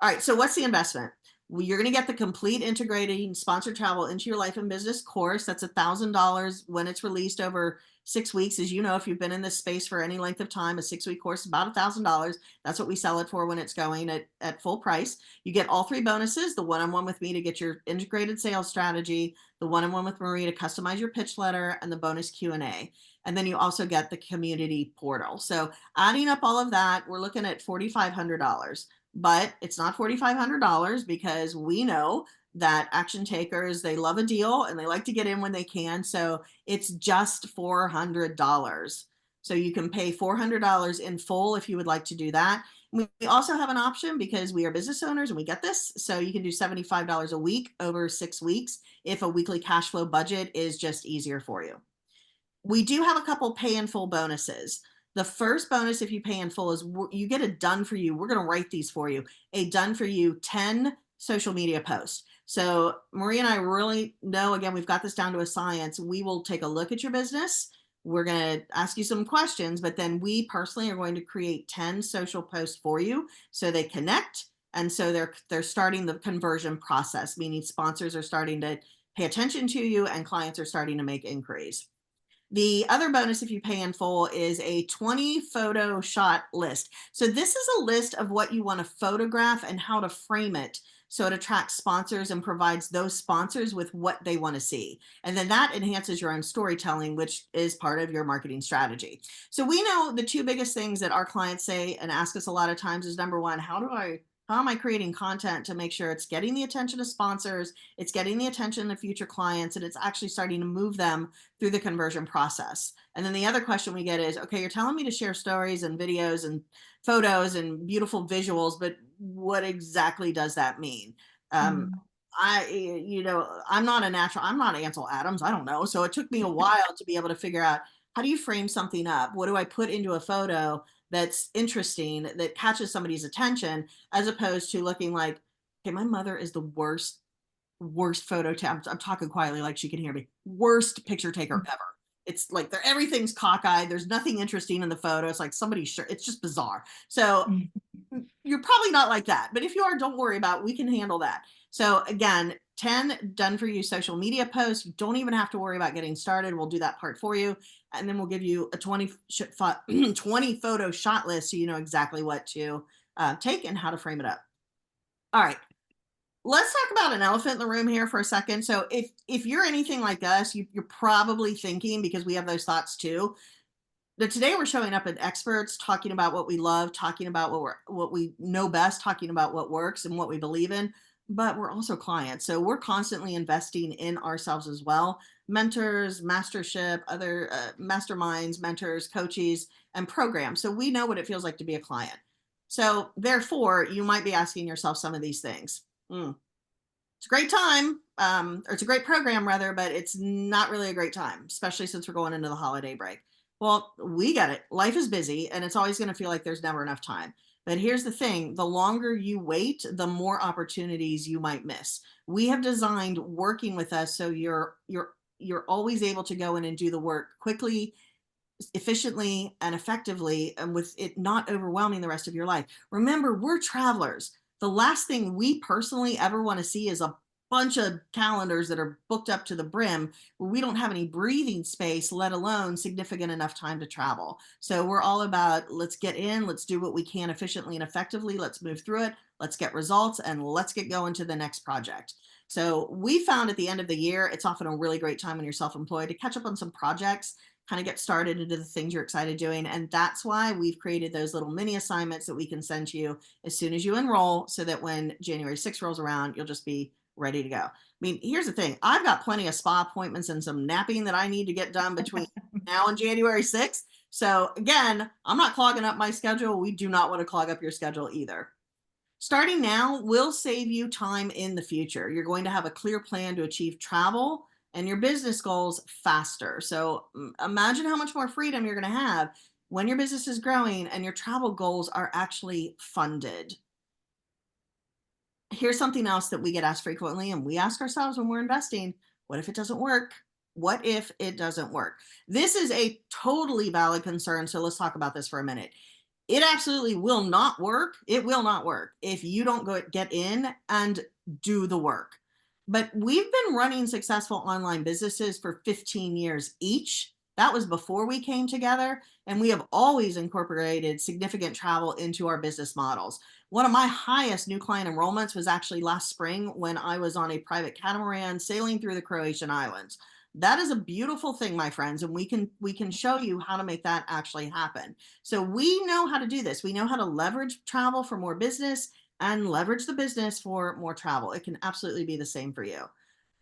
All right, so what's the investment? Well, you're going to get the complete integrating sponsored travel into your life and business course. That's $1,000 when it's released over 6 weeks. As you know, if you've been in this space for any length of time, a 6-week course is about $1,000. That's what we sell it for when it's going at full price. You get all three bonuses: the one-on-one with me to get your integrated sales strategy, the one-on-one with Marie to customize your pitch letter, and the bonus Q&A. And then you also get the community portal. So adding up all of that, we're looking at $4,500. But it's not $4,500 because we know that action takers, they love a deal and they like to get in when they can. So it's just $400. So you can pay $400 in full if you would like to do that. We also have an option because we are business owners and we get this. So you can do $75 a week over 6 weeks if a weekly cash flow budget is just easier for you. We do have a couple pay in full bonuses. The first bonus, if you pay in full, is you get a done for you. We're going to write these for you. A done for you 10 social media posts. So Marie and I really know, again, we've got this down to a science. We will take a look at your business. We're going to ask you some questions, but then we personally are going to create 10 social posts for you so they connect. And so they're starting the conversion process, meaning sponsors are starting to pay attention to you and clients are starting to make inquiries. The other bonus, if you pay in full, is a 20 photo shot list. So this is a list of what you want to photograph and how to frame it so it attracts sponsors and provides those sponsors with what they want to see. And then that enhances your own storytelling, which is part of your marketing strategy. So we know the two biggest things that our clients say and ask us a lot of times is, number one, how am I creating content to make sure it's getting the attention of sponsors, it's getting the attention of future clients, and it's actually starting to move them through the conversion process. And then the other question we get is, okay, you're telling me to share stories and videos and photos and beautiful visuals, but what exactly does that mean? Um, Mhm. I'm not I'm not Ansel Adams. I don't know. So it took me a while to be able to figure out, how do you frame something up? What do I put into a photo that's interesting, that catches somebody's attention, as opposed to looking like, okay, my mother is the worst photo I'm talking quietly like she can hear me. Worst picture taker ever. It's like everything's cockeyed. There's nothing interesting in the photo. It's like somebody's sure. It's just bizarre. So Mhm. you're probably not like that, but if you are, don't worry about it. We can handle that. So again, 10 done for you social media posts. You don't even have to worry about getting started. We'll do that part for you. And then we'll give you a 20 photo shot list so you know exactly what to take and how to frame it up. All right, let's talk about an elephant in the room here for a second. So if you're anything like us, you're probably thinking, because we have those thoughts too, that today we're showing up as experts, talking about what we love, talking about what we know best, talking about what works and what we believe in. But we're also clients, so we're constantly investing in ourselves as well. Mentors, mastership, other masterminds, mentors, coaches, and programs. So we know what it feels like to be a client. So therefore, you might be asking yourself some of these things. Hmm, it's a great time, or it's a great program rather, but it's not really a great time, especially since we're going into the holiday break. Well, we get it. Life is busy and it's always going to feel like there's never enough time. But here's the thing, the longer you wait, the more opportunities you might miss. We have designed working with us so you're always able to go in and do the work quickly, efficiently, and effectively, and with it not overwhelming the rest of your life. Remember, we're travelers. The last thing we personally ever want to see is a bunch of calendars that are booked up to the brim where we don't have any breathing space, let alone significant enough time to travel. So we're all about, let's get in, let's do what we can efficiently and effectively, let's move through it, let's get results, and let's get going to the next project. So we found at the end of the year, it's often a really great time when you're self-employed to catch up on some projects, kind of get started into the things you're excited doing. And that's why we've created those little mini assignments that we can send to you as soon as you enroll, so that when January 6th rolls around, you'll just be ready to go. I mean, here's the thing. I've got plenty of spa appointments and some napping that I need to get done between now and January 6th. So again, I'm not clogging up my schedule. We do not want to clog up your schedule either. Starting now will save you time in the future. You're going to have a clear plan to achieve travel and your business goals faster. So imagine how much more freedom you're going to have when your business is growing and your travel goals are actually funded. Here's something else that we get asked frequently, and we ask ourselves when we're investing, what if it doesn't work? What if it doesn't work? This is a totally valid concern. So let's talk about this for a minute. It absolutely will not work. It will not work if you don't get in and do the work. But we've been running successful online businesses for 15 years each. That was before we came together, and we have always incorporated significant travel into our business models. One of my highest new client enrollments was actually last spring when I was on a private catamaran sailing through the Croatian islands. That is a beautiful thing, my friends, and we can show you how to make that actually happen. So we know how to do this. We know how to leverage travel for more business and leverage the business for more travel. It can absolutely be the same for you.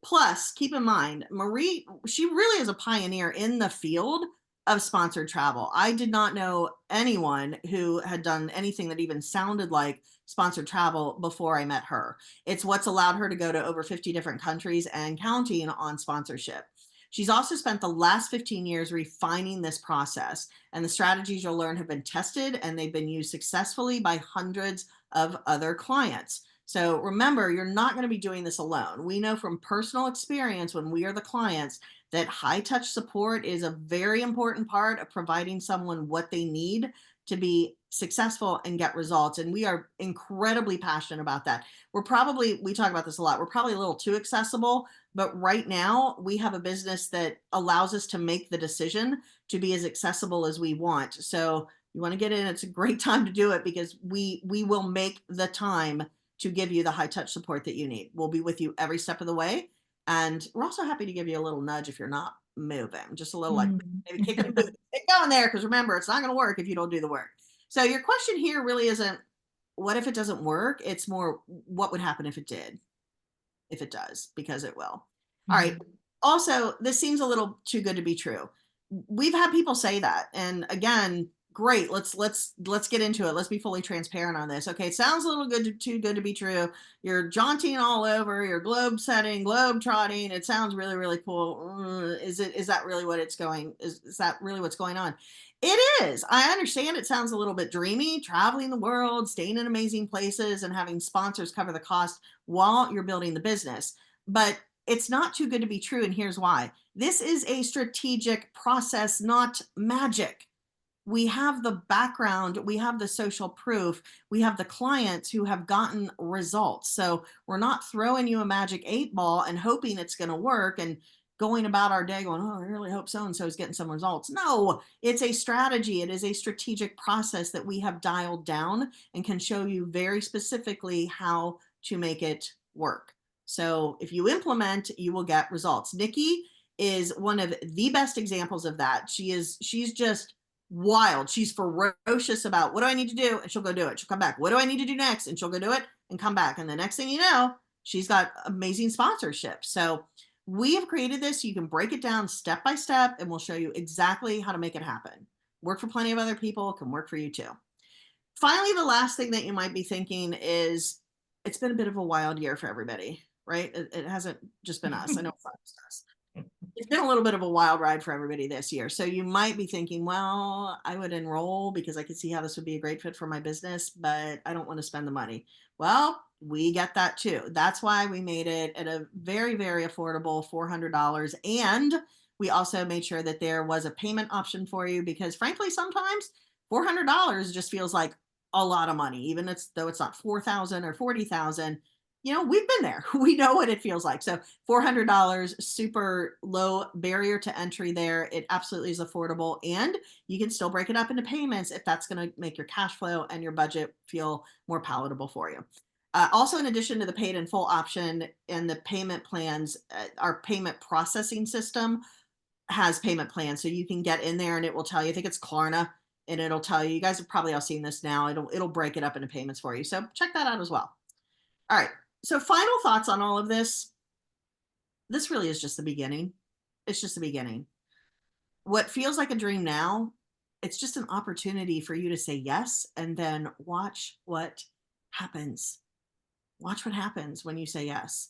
Plus, keep in mind, Marie, she really is a pioneer in the field of sponsored travel. I did not know anyone who had done anything that even sounded like sponsored travel before I met her. It's what's allowed her to go to over 50 different countries and counting on sponsorship. She's also spent the last 15 years refining this process, and the strategies you'll learn have been tested and they've been used successfully by hundreds of other clients. So remember, you're not going to be doing this alone. We know from personal experience when we are the clients that high touch support is a very important part of providing someone what they need to be successful and get results. And we are incredibly passionate about that. We talk about this a lot. We're probably a little too accessible, but right now we have a business that allows us to make the decision to be as accessible as we want. So you want to get in, it's a great time to do it, because we will make the time to give you the high touch support that you need. We'll be with you every step of the way. And we're also happy to give you a little nudge if you're not moving, just a little like maybe kick it and boot. Get going there, because remember, it's not going to work if you don't do the work. So your question here really isn't what if it doesn't work? It's more what would happen if it did, if it does, because it will. All right. Also, this seems a little too good to be true. We've had people say that. And again, great. Let's get into it. Let's be fully transparent on this. Okay, it sounds a little too good to be true. You're jaunting all over, you're globe trotting. It sounds really, really cool. Is that really what it's going? Is that really what's going on? It is. I understand it sounds a little bit dreamy, traveling the world, staying in amazing places, and having sponsors cover the cost while you're building the business. But it's not too good to be true, and here's why. This is a strategic process, not magic. We have the background, we have the social proof, we have the clients who have gotten results. So we're not throwing you a magic 8-ball and hoping it's going to work and going about our day going, oh, I really hope so-and-so is getting some results. No, it's a strategy. It is a strategic process that we have dialed down and can show you very specifically how to make it work. So if you implement, you will get results. Nikki is one of the best examples of that. She's just wild. She's ferocious about what do I need to do? And she'll go do it. She'll come back. What do I need to do next? And she'll go do it and come back. And the next thing you know, she's got amazing sponsorship. So we have created this. You can break it down step by step, and we'll show you exactly how to make it happen. Work for plenty of other people, can work for you too. Finally, the last thing that you might be thinking is it's been a bit of a wild year for everybody, right? It hasn't just been us. I know it's not just us. It's been a little bit of a wild ride for everybody this year. So you might be thinking, well, I would enroll because I could see how this would be a great fit for my business, but I don't want to spend the money. Well, we get that too. That's why we made it at a very, very affordable $400. And we also made sure that there was a payment option for you, because frankly, sometimes $400 just feels like a lot of money, even though it's not 4,000 or 40,000. You know, we've been there. We know what it feels like. So $400, super low barrier to entry there. It absolutely is affordable, and you can still break it up into payments if that's going to make your cash flow and your budget feel more palatable for you. Also, in addition to the paid in full option and the payment plans, our payment processing system has payment plans. So you can get in there and it will tell you, I think it's Klarna, and it'll tell you, you guys have probably all seen this now. It'll break it up into payments for you. So check that out as well. All right. So final thoughts on all of this. This really is just the beginning. It's just the beginning. What feels like a dream now, it's just an opportunity for you to say yes and then watch what happens. Watch what happens when you say yes.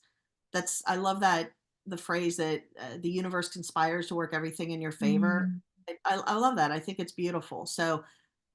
I love that, the phrase that the universe conspires to work everything in your favor. Mm. I love that. I think it's beautiful. So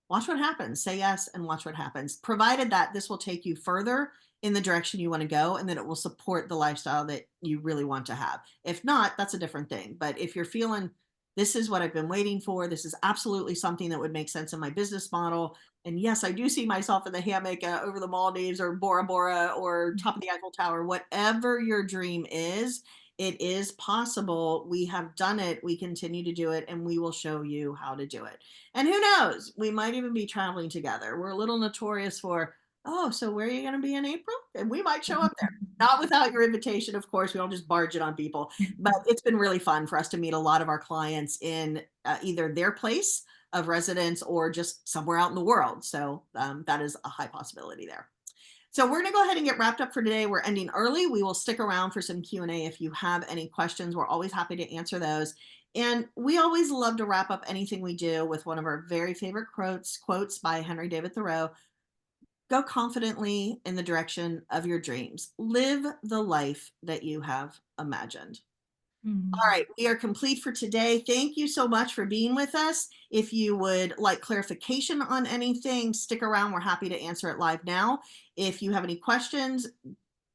watch what happens. Say yes and watch what happens, provided that this will take you further in the direction you want to go and that it will support the lifestyle that you really want to have. If not, that's a different thing. But if you're feeling, this is what I've been waiting for, this is absolutely something that would make sense in my business model. And yes, I do see myself in the hammock over the Maldives or Bora Bora or top of the Eiffel Tower, whatever your dream is, it is possible. We have done it. We continue to do it, and we will show you how to do it. And who knows, we might even be traveling together. We're a little notorious for, oh, so where are you going to be in April? And we might show up there. Not without your invitation, of course. We don't just barge it on people. But it's been really fun for us to meet a lot of our clients in either their place of residence or just somewhere out in the world. So that is a high possibility there. So we're going to go ahead and get wrapped up for today. We're ending early. We will stick around for some Q&A if you have any questions. We're always happy to answer those. And we always love to wrap up anything we do with one of our very favorite quotes by Henry David Thoreau. Go confidently in the direction of your dreams. Live the life that you have imagined. All right, we are complete for today. Thank you so much for being with us. If you would like clarification on anything, stick around. We're happy to answer it live now. If you have any questions,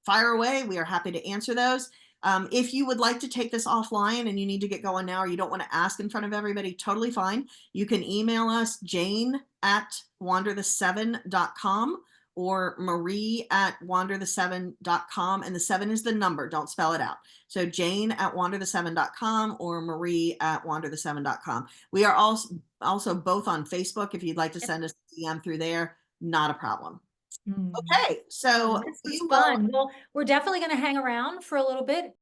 fire away. We are happy to answer those. If you would like to take this offline and you need to get going now, or you don't want to ask in front of everybody, totally fine. You can email us, jane@wanderthe7.com or marie@wanderthe7.com. And the 7 is the number. Don't spell it out. So jane@wanderthe7.com or marie@wanderthe7.com. We are also both on Facebook. If you'd like to send us a DM through there, not a problem. Mm. Okay, so This we was will fun. Well, we're definitely going to hang around for a little bit.